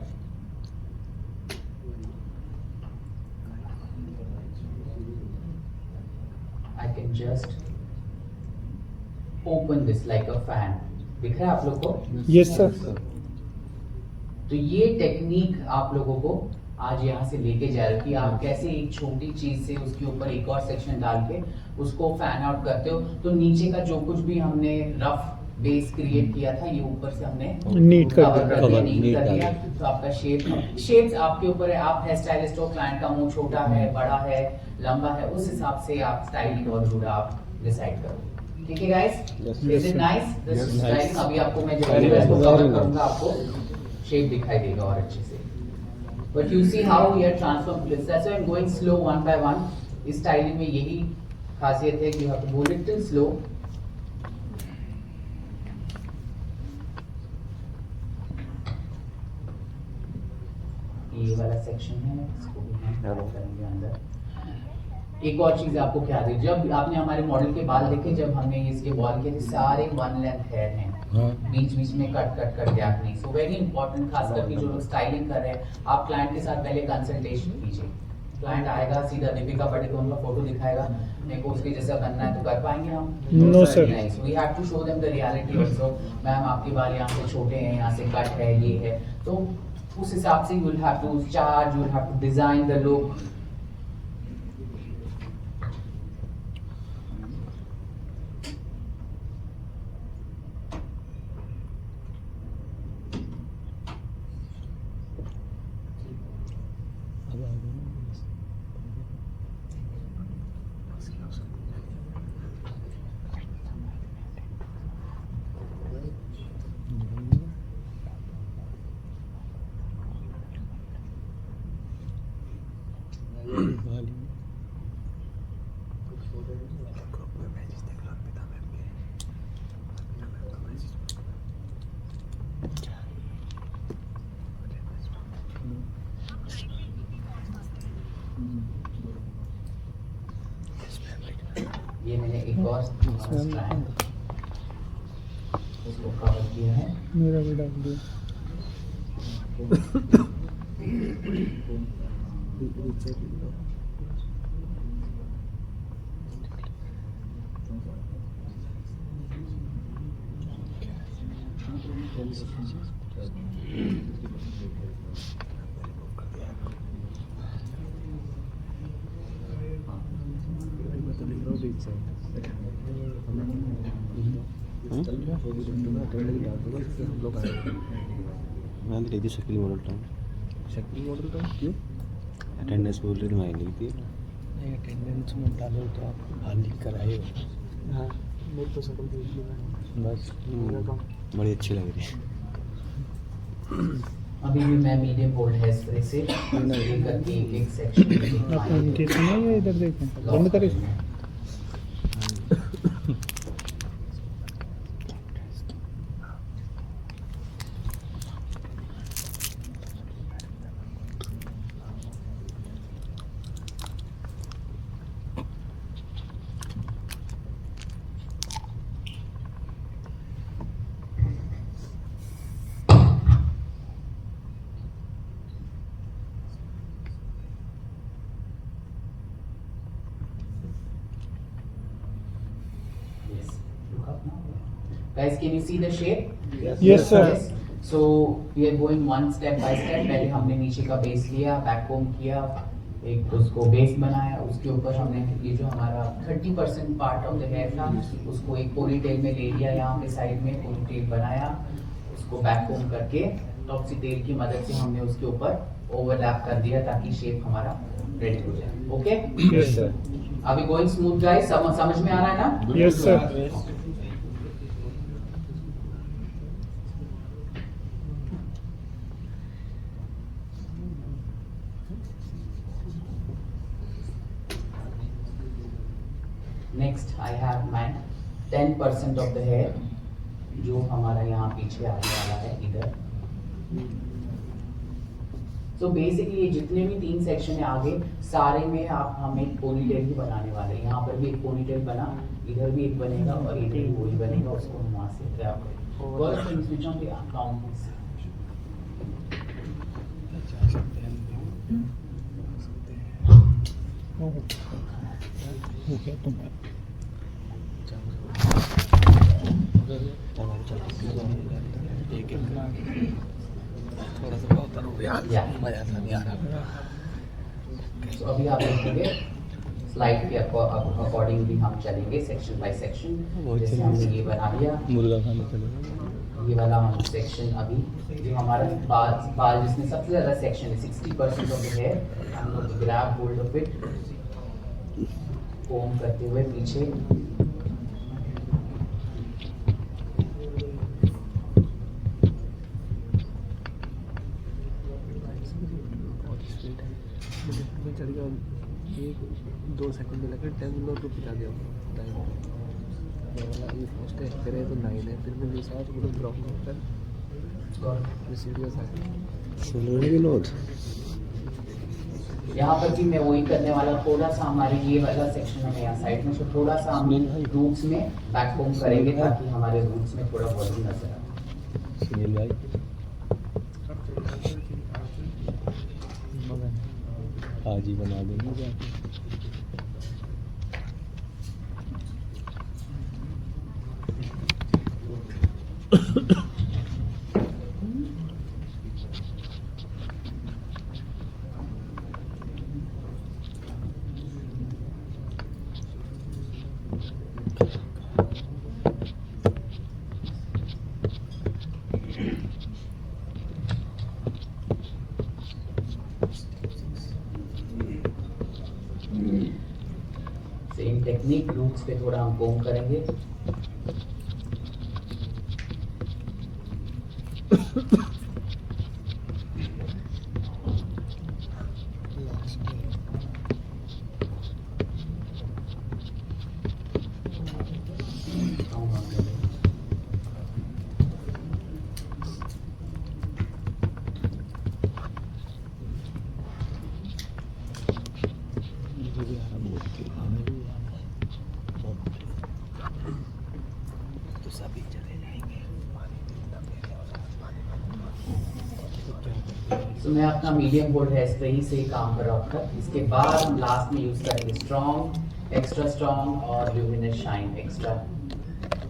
I can just open this like a fan. दिख रहा है आप लोग को? Yes sir. तो ये टेक्निक आप लोगों को आज यहाँ से लेके जा रहे हो कि आप कैसे एक छोटी चीज से उसके ऊपर एक और सेक्शन डाल के उसको फैन आउट करते हो, तो नीचे का जो कुछ भी हमने रफ बेस क्रिएट किया था ये ऊपर से हमने नीट कर cover दिया। नीट कर दिया। तो आपका शेप्स आपके ऊपर है, आप हेयर स्टाइलिस्ट हो, क्लाइंट का मुंह छोटा है, बड़ा है, लंबा है, उस हिसाब से आप स्टाइलिंग और जूड़ा आप डिसाइड करो। ठीक है guys, is it nice this styling? अभी आपको मैं जब इसको कवर करूंगा आपको शेप दिखाई देगा और अच्छे से। But you see how we are transform, that's why I am going slow one by one. इस स्टाइलिंग में यही खासियत है कि you have to go little slow. ये वाला सेक्शन है, इसको भी हम ऐड करेंगे अंदर। एक और चीज आपको क्या दी, जब आपने हमारे मॉडल के बाल देखे, जब हमने इसके बॉल के सारे वन लेंथ हेयर हैं, बीच बीच में कट गैप नहीं। सो वेरी इंपॉर्टेंट, खास करके जो लोग स्टाइलिंग कर रहे हैं, आप क्लाइंट के साथ पहले कंसल्टेशन कीजिए। क्लाइंट आएगा सीधा दीपिका पादुकोण का फोटो दिखाएगा, मेरे को उसके जैसा बनना है, तो कर पाएंगे हम? No, sir. We have to show them the reality also. Ma'am आपके बाल यहाँ से छोटे हैं, यहाँ से कट है, ये है, तो उस हिसाब से you will have to charge, you will have to design the look. ये मैंने एक और इसको कवर किया है। मेरा भी डाल दो। मैं ले दी शक्ल मॉडल टाउन। शक्ल मॉडल टाउन क्यों? अटेंडेंस बोल रही थी, मैं नहीं थी। नहीं, अटेंडेंस में डालो तो आप बाहर लिख कर आए हो। हाँ, मेरे तो शक्ल देख ली बस। बड़ी अच्छी लग रही है। अभी भी मैं मीडियम बोल्ड है स्प्रे से करके एक सेक्शन आप उनके सुना या इधर देखें? बंद करें। Yes. Look up now. Guys, can you see the shape? Yes, sir. Yes. So we are going one step by step. पहले हमने नीचे का बेस लिया, बैककोम किया, एक उसको बेस बनाया, उसके ऊपर हमने ये जो हमारा 30% पार्ट ऑफ द हेयर था उसको एक पोनीटेल में ले लिया, यहाँ पे साइड में पोनीटेल बनाया, उसको बैककोम करके टॉप्सी टेल की मदद से हमने उसके ऊपर ओवरलैप कर दिया ताकि शेप हमारा रेडी हो जाए. ओके? Yes sir. अभी गोइंग स्मूथ गाइस, समझ में आ रहा है ना? Yes, sir. Next I have my 10% of the hair जो हमारा यहाँ पीछे आने वाला है इधर. सो बेसिकली ये जितने भी 3 सेक्शन है आगे सारे में हम एक पोनीटेल ही बनाने वाले हैं. यहाँ पर भी एक पोनीटेल बना, इधर भी एक बनेगा और इधर भी वही बनेगा. उसको हम वहाँ से ग्रैब करेंगे. First switch on the count. हो गया तुम एक एक थोड़ा सा बहुत हो गया, मजा सा नहीं आ रहा. तो अभी आप देखेंगे स्लाइड के अकॉर्डिंगली हम चलेंगे सेक्शन बाय सेक्शन. जैसे हमने ये बना लिया, मुर्गा खाने चले. ये वाला हम सेक्शन अभी जो हमारा बाल जिसमें सबसे ज़्यादा सेक्शन है 60% ऑफ द हेयर, हम लोग ग्रैब होल्ड ऑफ इट, कोम करते हुए पीछे एक 2 सेकंड लगे 10 मिनट को पिटा दिया टाइम. ये फर्स्ट है करे तो 9 है, फिर मैं दूसरा तो मतलब ड्रॉप करता है. सीरियस है. सुनो विनोद. यहाँ पर भी मैं वही करने वाला. थोड़ा सा हमारे ये वाला सेक्शन है यहाँ साइड में, तो थोड़ा सा हम रूट्स में बैककोम करेंगे ताकि हमारे रूट्स में थोड़ा वॉल्यूम नजर आए. सुनील भाई आज ही बना देंगे जाके. सेम टेक्निक, रूट्स पे थोड़ा हम कोम करेंगे. तो मैं अपना मीडियम होल्ड हेयर स्प्रे ही से ही काम कर रहा हूँ. इसके बाद हम लास्ट में यूज करेंगे स्ट्रॉन्ग, एक्स्ट्रा स्ट्रॉन्ग और luminous shine extra.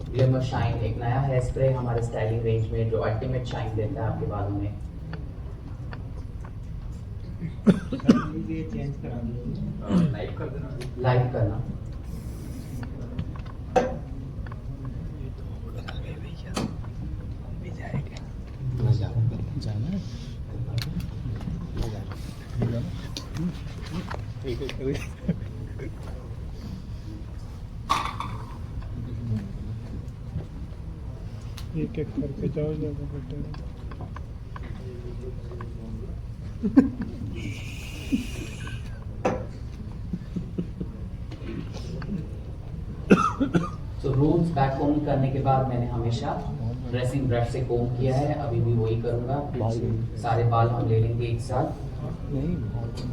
Glimmer shine एक नया हेयर स्प्रे हमारे स्टाइलिंग रेंज में जो अल्टीमेट शाइन देता है आपके बालों में. ये चेंज करा दो, लाइव कर देना. लाइव करना. जाना है. एक एक करके जाओ ज़्यादा बेटर है. तो रूट्स बैक कोम करने के बाद मैंने हमेशा ड्रेसिंग ब्रश से कोम किया है, अभी भी वही करूंगा. सारे बाल हम ले लेंगे एक साथ नहीं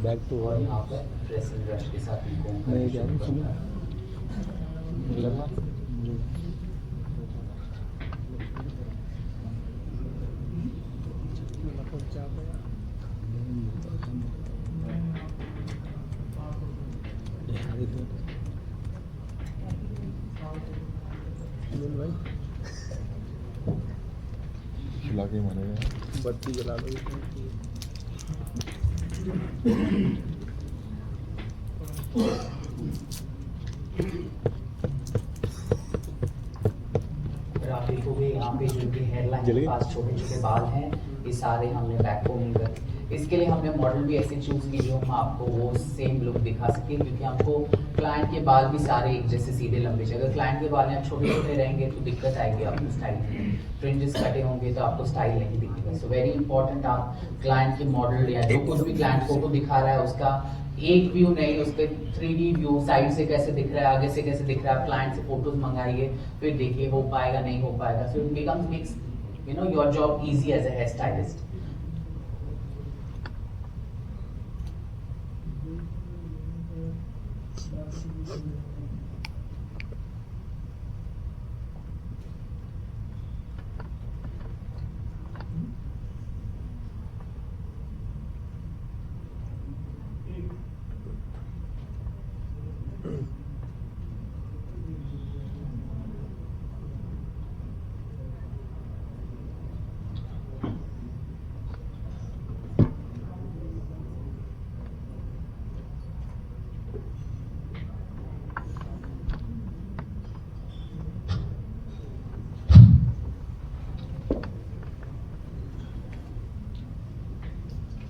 बैक टू और यहाँ पर ड्रेसिंग ब्रश के साथ ही कोम करना नहीं, शुरू करूंगा. खिला के मारेगा। बत्ती जला लो। फिर आप देखोगे यहाँ पे जो कि हेयरलाइन के पास छोटे छोटे बाल हैं, ये सारे हमने बैककोमिंग कर, इसके लिए हमने मॉडल भी ऐसे चूज की जो हम आपको वो सेम लुक दिखा सके, क्योंकि हमको क्लाइंट के बाल भी सारे एक जैसे सीधे लंबे चाहिए। अगर क्लाइंट के बाल यहाँ छोटे छोटे रहेंगे तो दिक्कत आएगी आपको स्टाइल में, फ्रिंजेस कटे होंगे तो आपको स्टाइल नहीं दिखेगा। सो वेरी इंपॉर्टेंट, आप क्लाइंट के मॉडल या जो कुछ भी क्लाइंट फोटो दिखा रहा है उसका एक व्यू नहीं, उसके 3D व्यू, साइड से कैसे दिख रहा है, आगे से कैसे दिख रहा है, क्लाइंट से फोटोज मंगाइए, फिर देखिए हो पाएगा नहीं हो पाएगा। So it becomes makes your job easy as a hair stylist.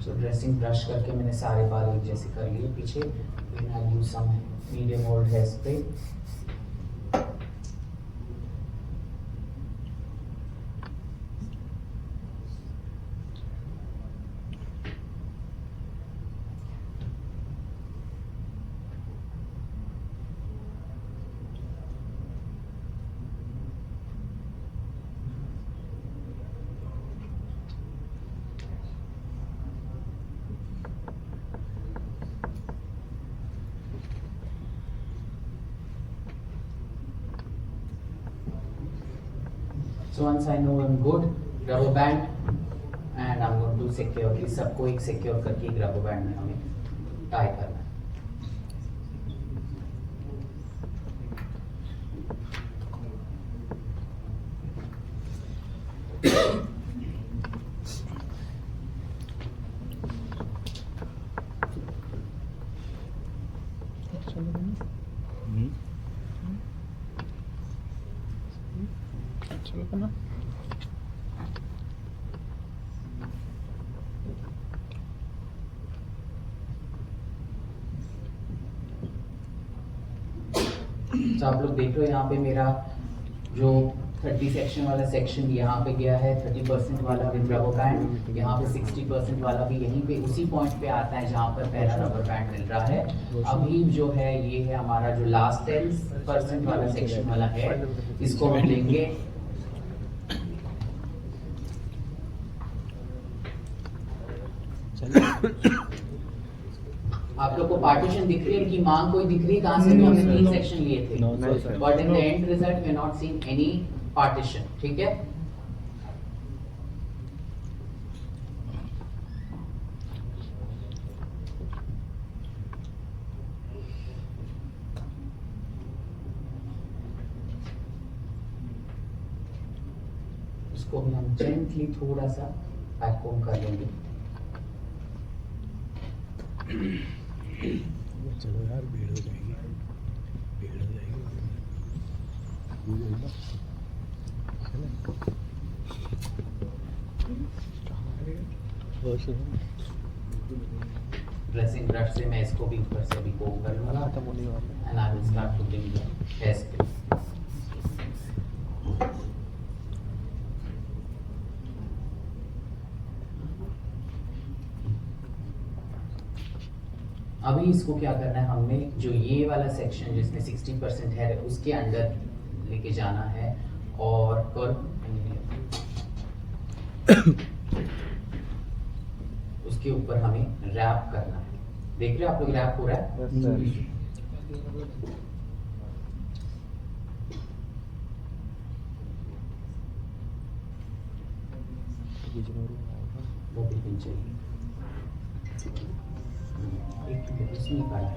तो ड्रेसिंग ब्रश करके मैंने सारे बाल एक जैसे कर लिए पीछे। Then I'll use some medium old hairspray. So once I know I'm good, rubber band, and I'm going to secure this, सबको एक secure करके एक rubber band में हमें tie करना है। चलो ना तो आप लोग देख रहे हो यहाँ पे मेरा जो 30 सेक्शन वाला सेक्शन यहाँ पे गया है, 30% वाला विद रबर बैंड, यहाँ पे 60% वाला भी यहीं पे उसी पॉइंट पे आता है जहाँ पर पहला रबर बैंड मिल रहा है। अभी जो है ये है हमारा जो लास्ट 10% वाला सेक्शन वाला है, इसको हम लेंगे। आप लोग को पार्टीशन दिख रही है कि मांग कोई दिख रही है कहाँ से? तो हमने 3 सेक्शन लिए थे, but in the end result we not seen any partition. ठीक है, इसको भी हम जेंटली थोड़ा सा बैक कोम कर लेंगे। चलो यार, भीड़ हो जाएगी, भीड़ हो जाएगी। ड्रेसिंग ब्रश से मैं इसको भी ऊपर से भी कोम कर लूंगा and I will start putting the hair spray. अभी इसको क्या करना है, हमने जो ये वाला सेक्शन जिसमें 60% है उसके अंदर लेके जाना है और उसके ऊपर हमें रैप करना है। देख रहे हो आप लोग रैप हो रहा है? वो भी पिन चाहिए, एक इसमें पाया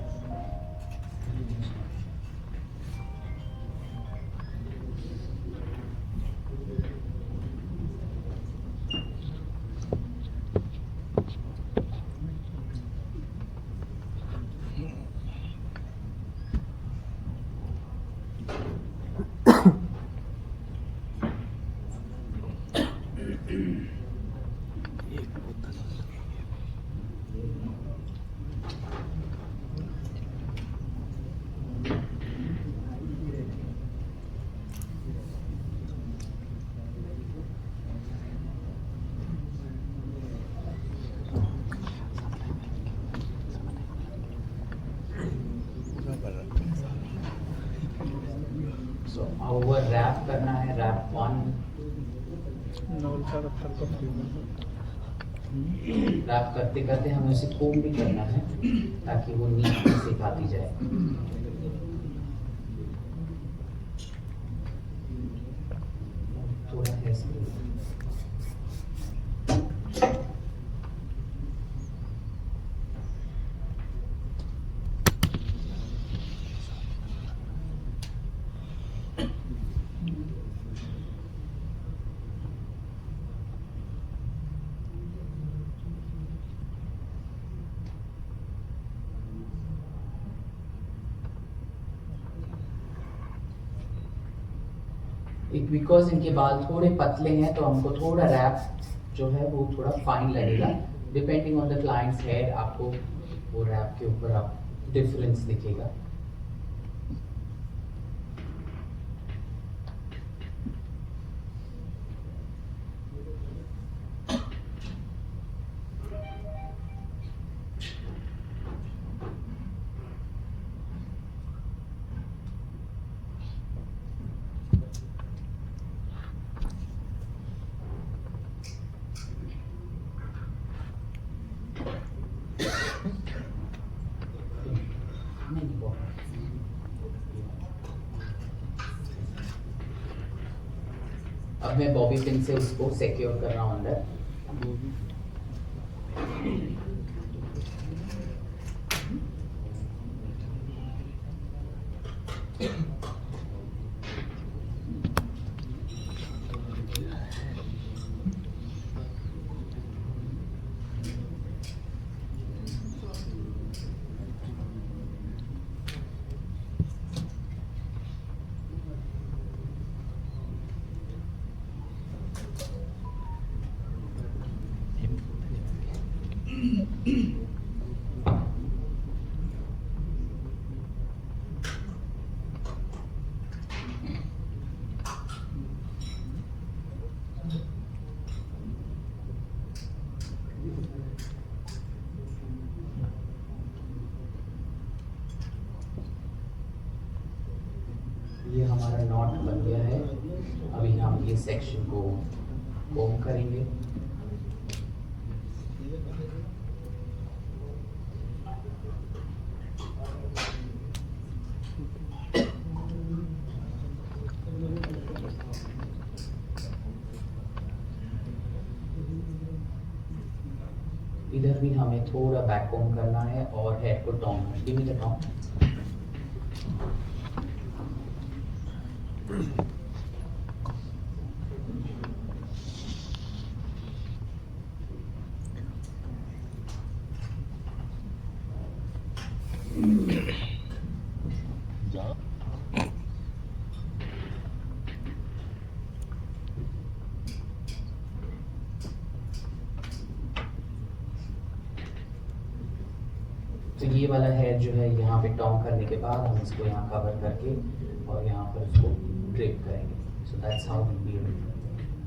सो ओवर रैप करना है, रैप 1, 970 का रैप करते करते हमें उसे कोम भी करना है ताकि वो नीचे से आती जाए। थोड़ा है बिकॉज इनके बाल थोड़े पतले हैं तो हमको थोड़ा रैप जो है वो थोड़ा फाइन लगेगा। Depending on the clients head आपको वो रैप के ऊपर आप डिफरेंस दिखेगा। अब मैं बॉबी पिन से उसको सिक्योर कर रहा हूँ अंदर। ये हमारा नॉट बन गया है। अभी हम ये सेक्शन को कोम करेंगे। इधर भी हमें थोड़ा बैक कोम करना है और हेड को tong, give me the tong. जा तो ये वाला हेयर जो है यहाँ पे टॉन्ग करने के बाद हम इसको यहाँ कवर करके और यहाँ पर इसको ड्रेप करेंगे। So that's how we be able to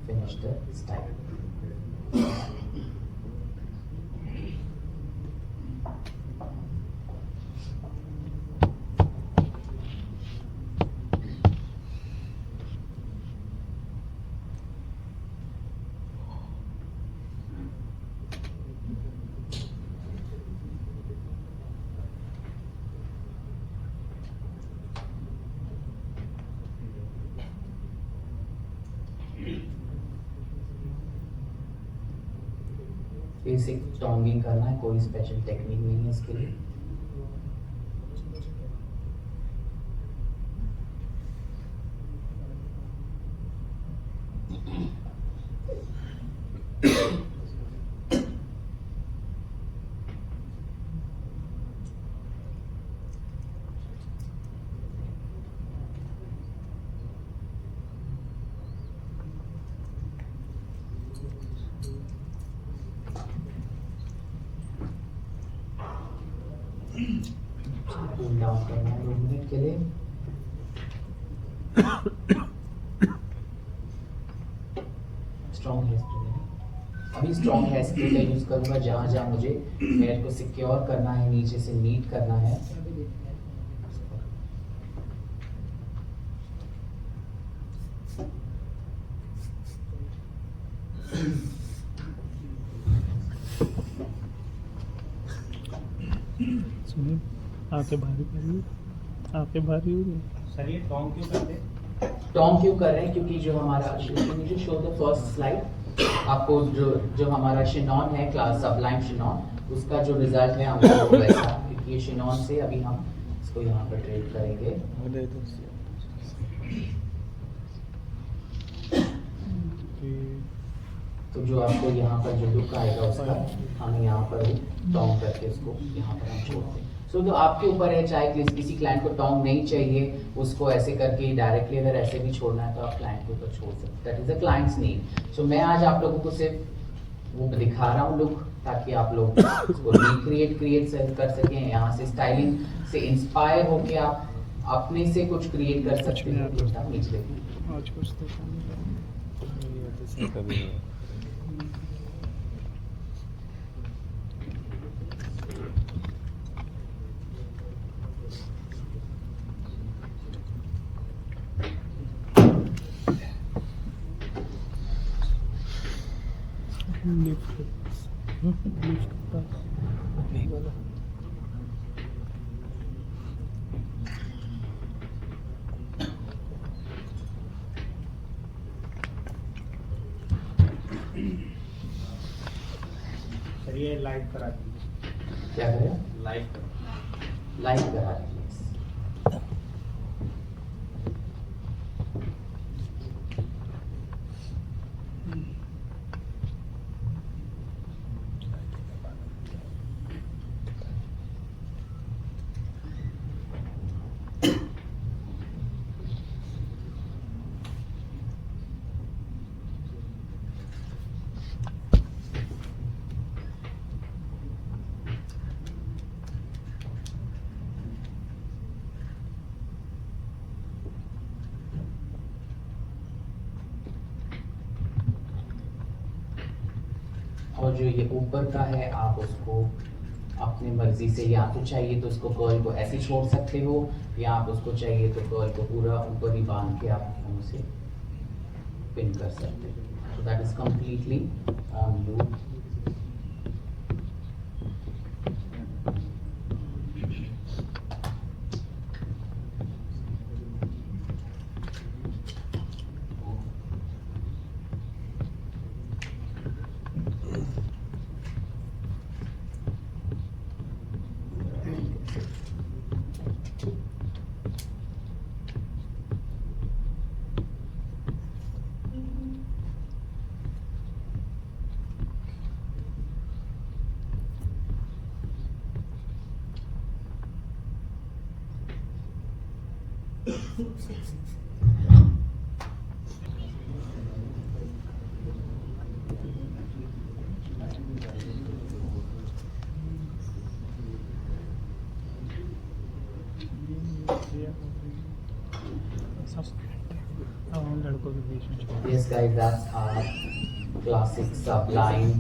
finish the style. Basic tonging करना है, कोई स्पेशल टेक्निक नहीं है इसके लिए। कूल डाउन करना है 2 मिनट के लिए। स्ट्रॉन्ग हेयर स्प्रे, अभी स्ट्रॉन्ग हेयर स्प्रे का यूज करूंगा जहां जहां मुझे हेयर को सिक्योर करना है, नीचे से नीट करना है। सुनिए, आंखें भारी भारी, आंखें भारी हो रही। सर ये टॉन्ग क्यों करते हैं? टॉन्ग क्यों कर रहे हैं? क्योंकि जो हमारा शो द फर्स्ट स्लाइड, आपको जो हमारा शिनॉन है, क्लास सबलाइम शिनॉन, उसका जो रिजल्ट है हमको वैसा, क्योंकि ये शिनॉन से अभी हम इसको यहाँ पर ट्रेड करेंगे। तो जो आपको यहाँ पर जो लुक आएगा उसका हम यहाँ पर टॉन्ग करके उसको यहाँ पर हम छोड़ते हैं। सो तो आपके ऊपर है, चाहे किसी क्लाइंट को टॉन्ग नहीं चाहिए, उसको ऐसे करके डायरेक्टली अगर ऐसे भी छोड़ना है तो आप क्लाइंट को तो छोड़ सकते हैं। That is the client's need. So मैं आज आप लोगों को सिर्फ वो दिखा रहा हूँ लुक, ताकि आप लोग उसको क्रिएट कर सकें। यहाँ से स्टाइलिंग से इंस्पायर होके आप अपने से कुछ क्रिएट कर सकते हैं। नीचे देखिए, आज कुछ देखा कभी लिफ्ट यही वाला सर ये लाइव करा दीजिए। क्या करें? लाइव करो। लाइक करा दीजिए। और जो ये ऊपर का है, आप उसको अपनी मर्जी से या तो चाहिए तो उसको कर्ल को ऐसे छोड़ सकते हो, या आप उसको चाहिए तो कर्ल को पूरा ऊपर ही बांध के आप उसे पिन कर सकते हो। So that is completely on you. लड़कों के बीच में Yes guys, that's our classic sublime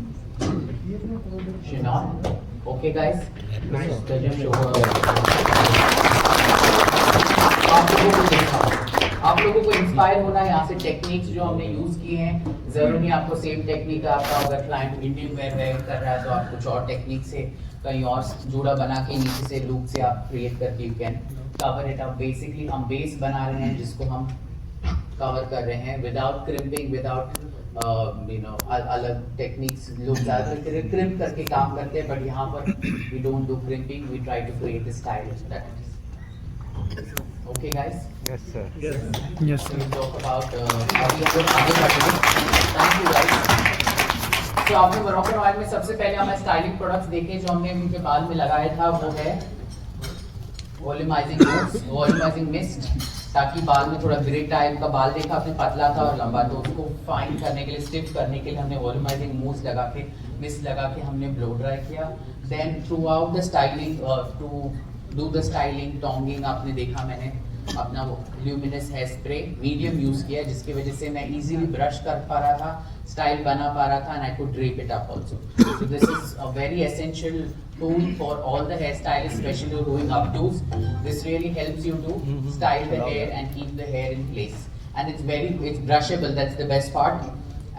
Chinon. Okay guys, गजब show आप लोगों को इंस्पायर होना है। यहाँ से टेक्निक्स जो हमने यूज किए हैं, जरूर नहीं आपको सेम टेक्निक आपका, अगर क्लाइंट इंडियन वेयर कर रहा है तो आप कुछ और टेक्निक से कहीं और जोड़ा बना के नीचे से लूप से आप क्रिएट करके you can cover it up. Basically हम बेस बना रहे हैं जिसको हम कवर कर रहे हैं विदाउट क्रिम्पिंग, विदाउट अलग टेक्निक्स। लोग ज़्यादातर क्रिम्प करके काम करते हैं, बट यहाँ पर we don't do crimping, we try to create style. Okay guys, yes sir, yes sir. Talk about अभी हम लोग आगे बढ़ते हैं। Thank you guys. तो आपने मोरक्कन ऑयल में सबसे पहले हमें स्टाइलिंग प्रोडक्ट्स देखे जो हमने उनके बाल में लगाया था, वो है वॉल्यूमाइजिंग मिस्ट, ताकि बाल में थोड़ा ग्रे टाइप का बाल देखा आपने, पतला था और लंबा, तो उसको फाइन करने के लिए, स्टिफ करने के लिए हमने वॉल्यूमाइजिंग मूस लगा के, मिस्ट लगा के हमने ब्लो ड्राई किया। Then throughout the styling, to do the styling tonging, आपने देखा मैंने अपना वो luminous hair spray medium use किया, जिसकी वजह से मैं इजीली ब्रश कर पा रहा था, स्टाइल बना पा रहा था, and I could drape it up also. So this is a very essential tool for all the hairstylists, especially who are doing updos. This really helps you to style the hair and keep the hair in place. and it's brushable. That's the best part.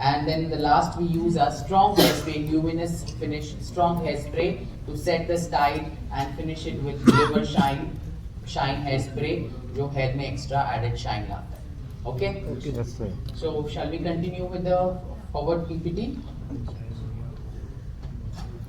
And then the last we use a strong hairspray, luminous finish, strong hairspray to set the style and finish it with Liver Shine hairspray, जो hair में extra added shine लाता है. Okay? Yes, sir. So shall we continue with the forward PPT?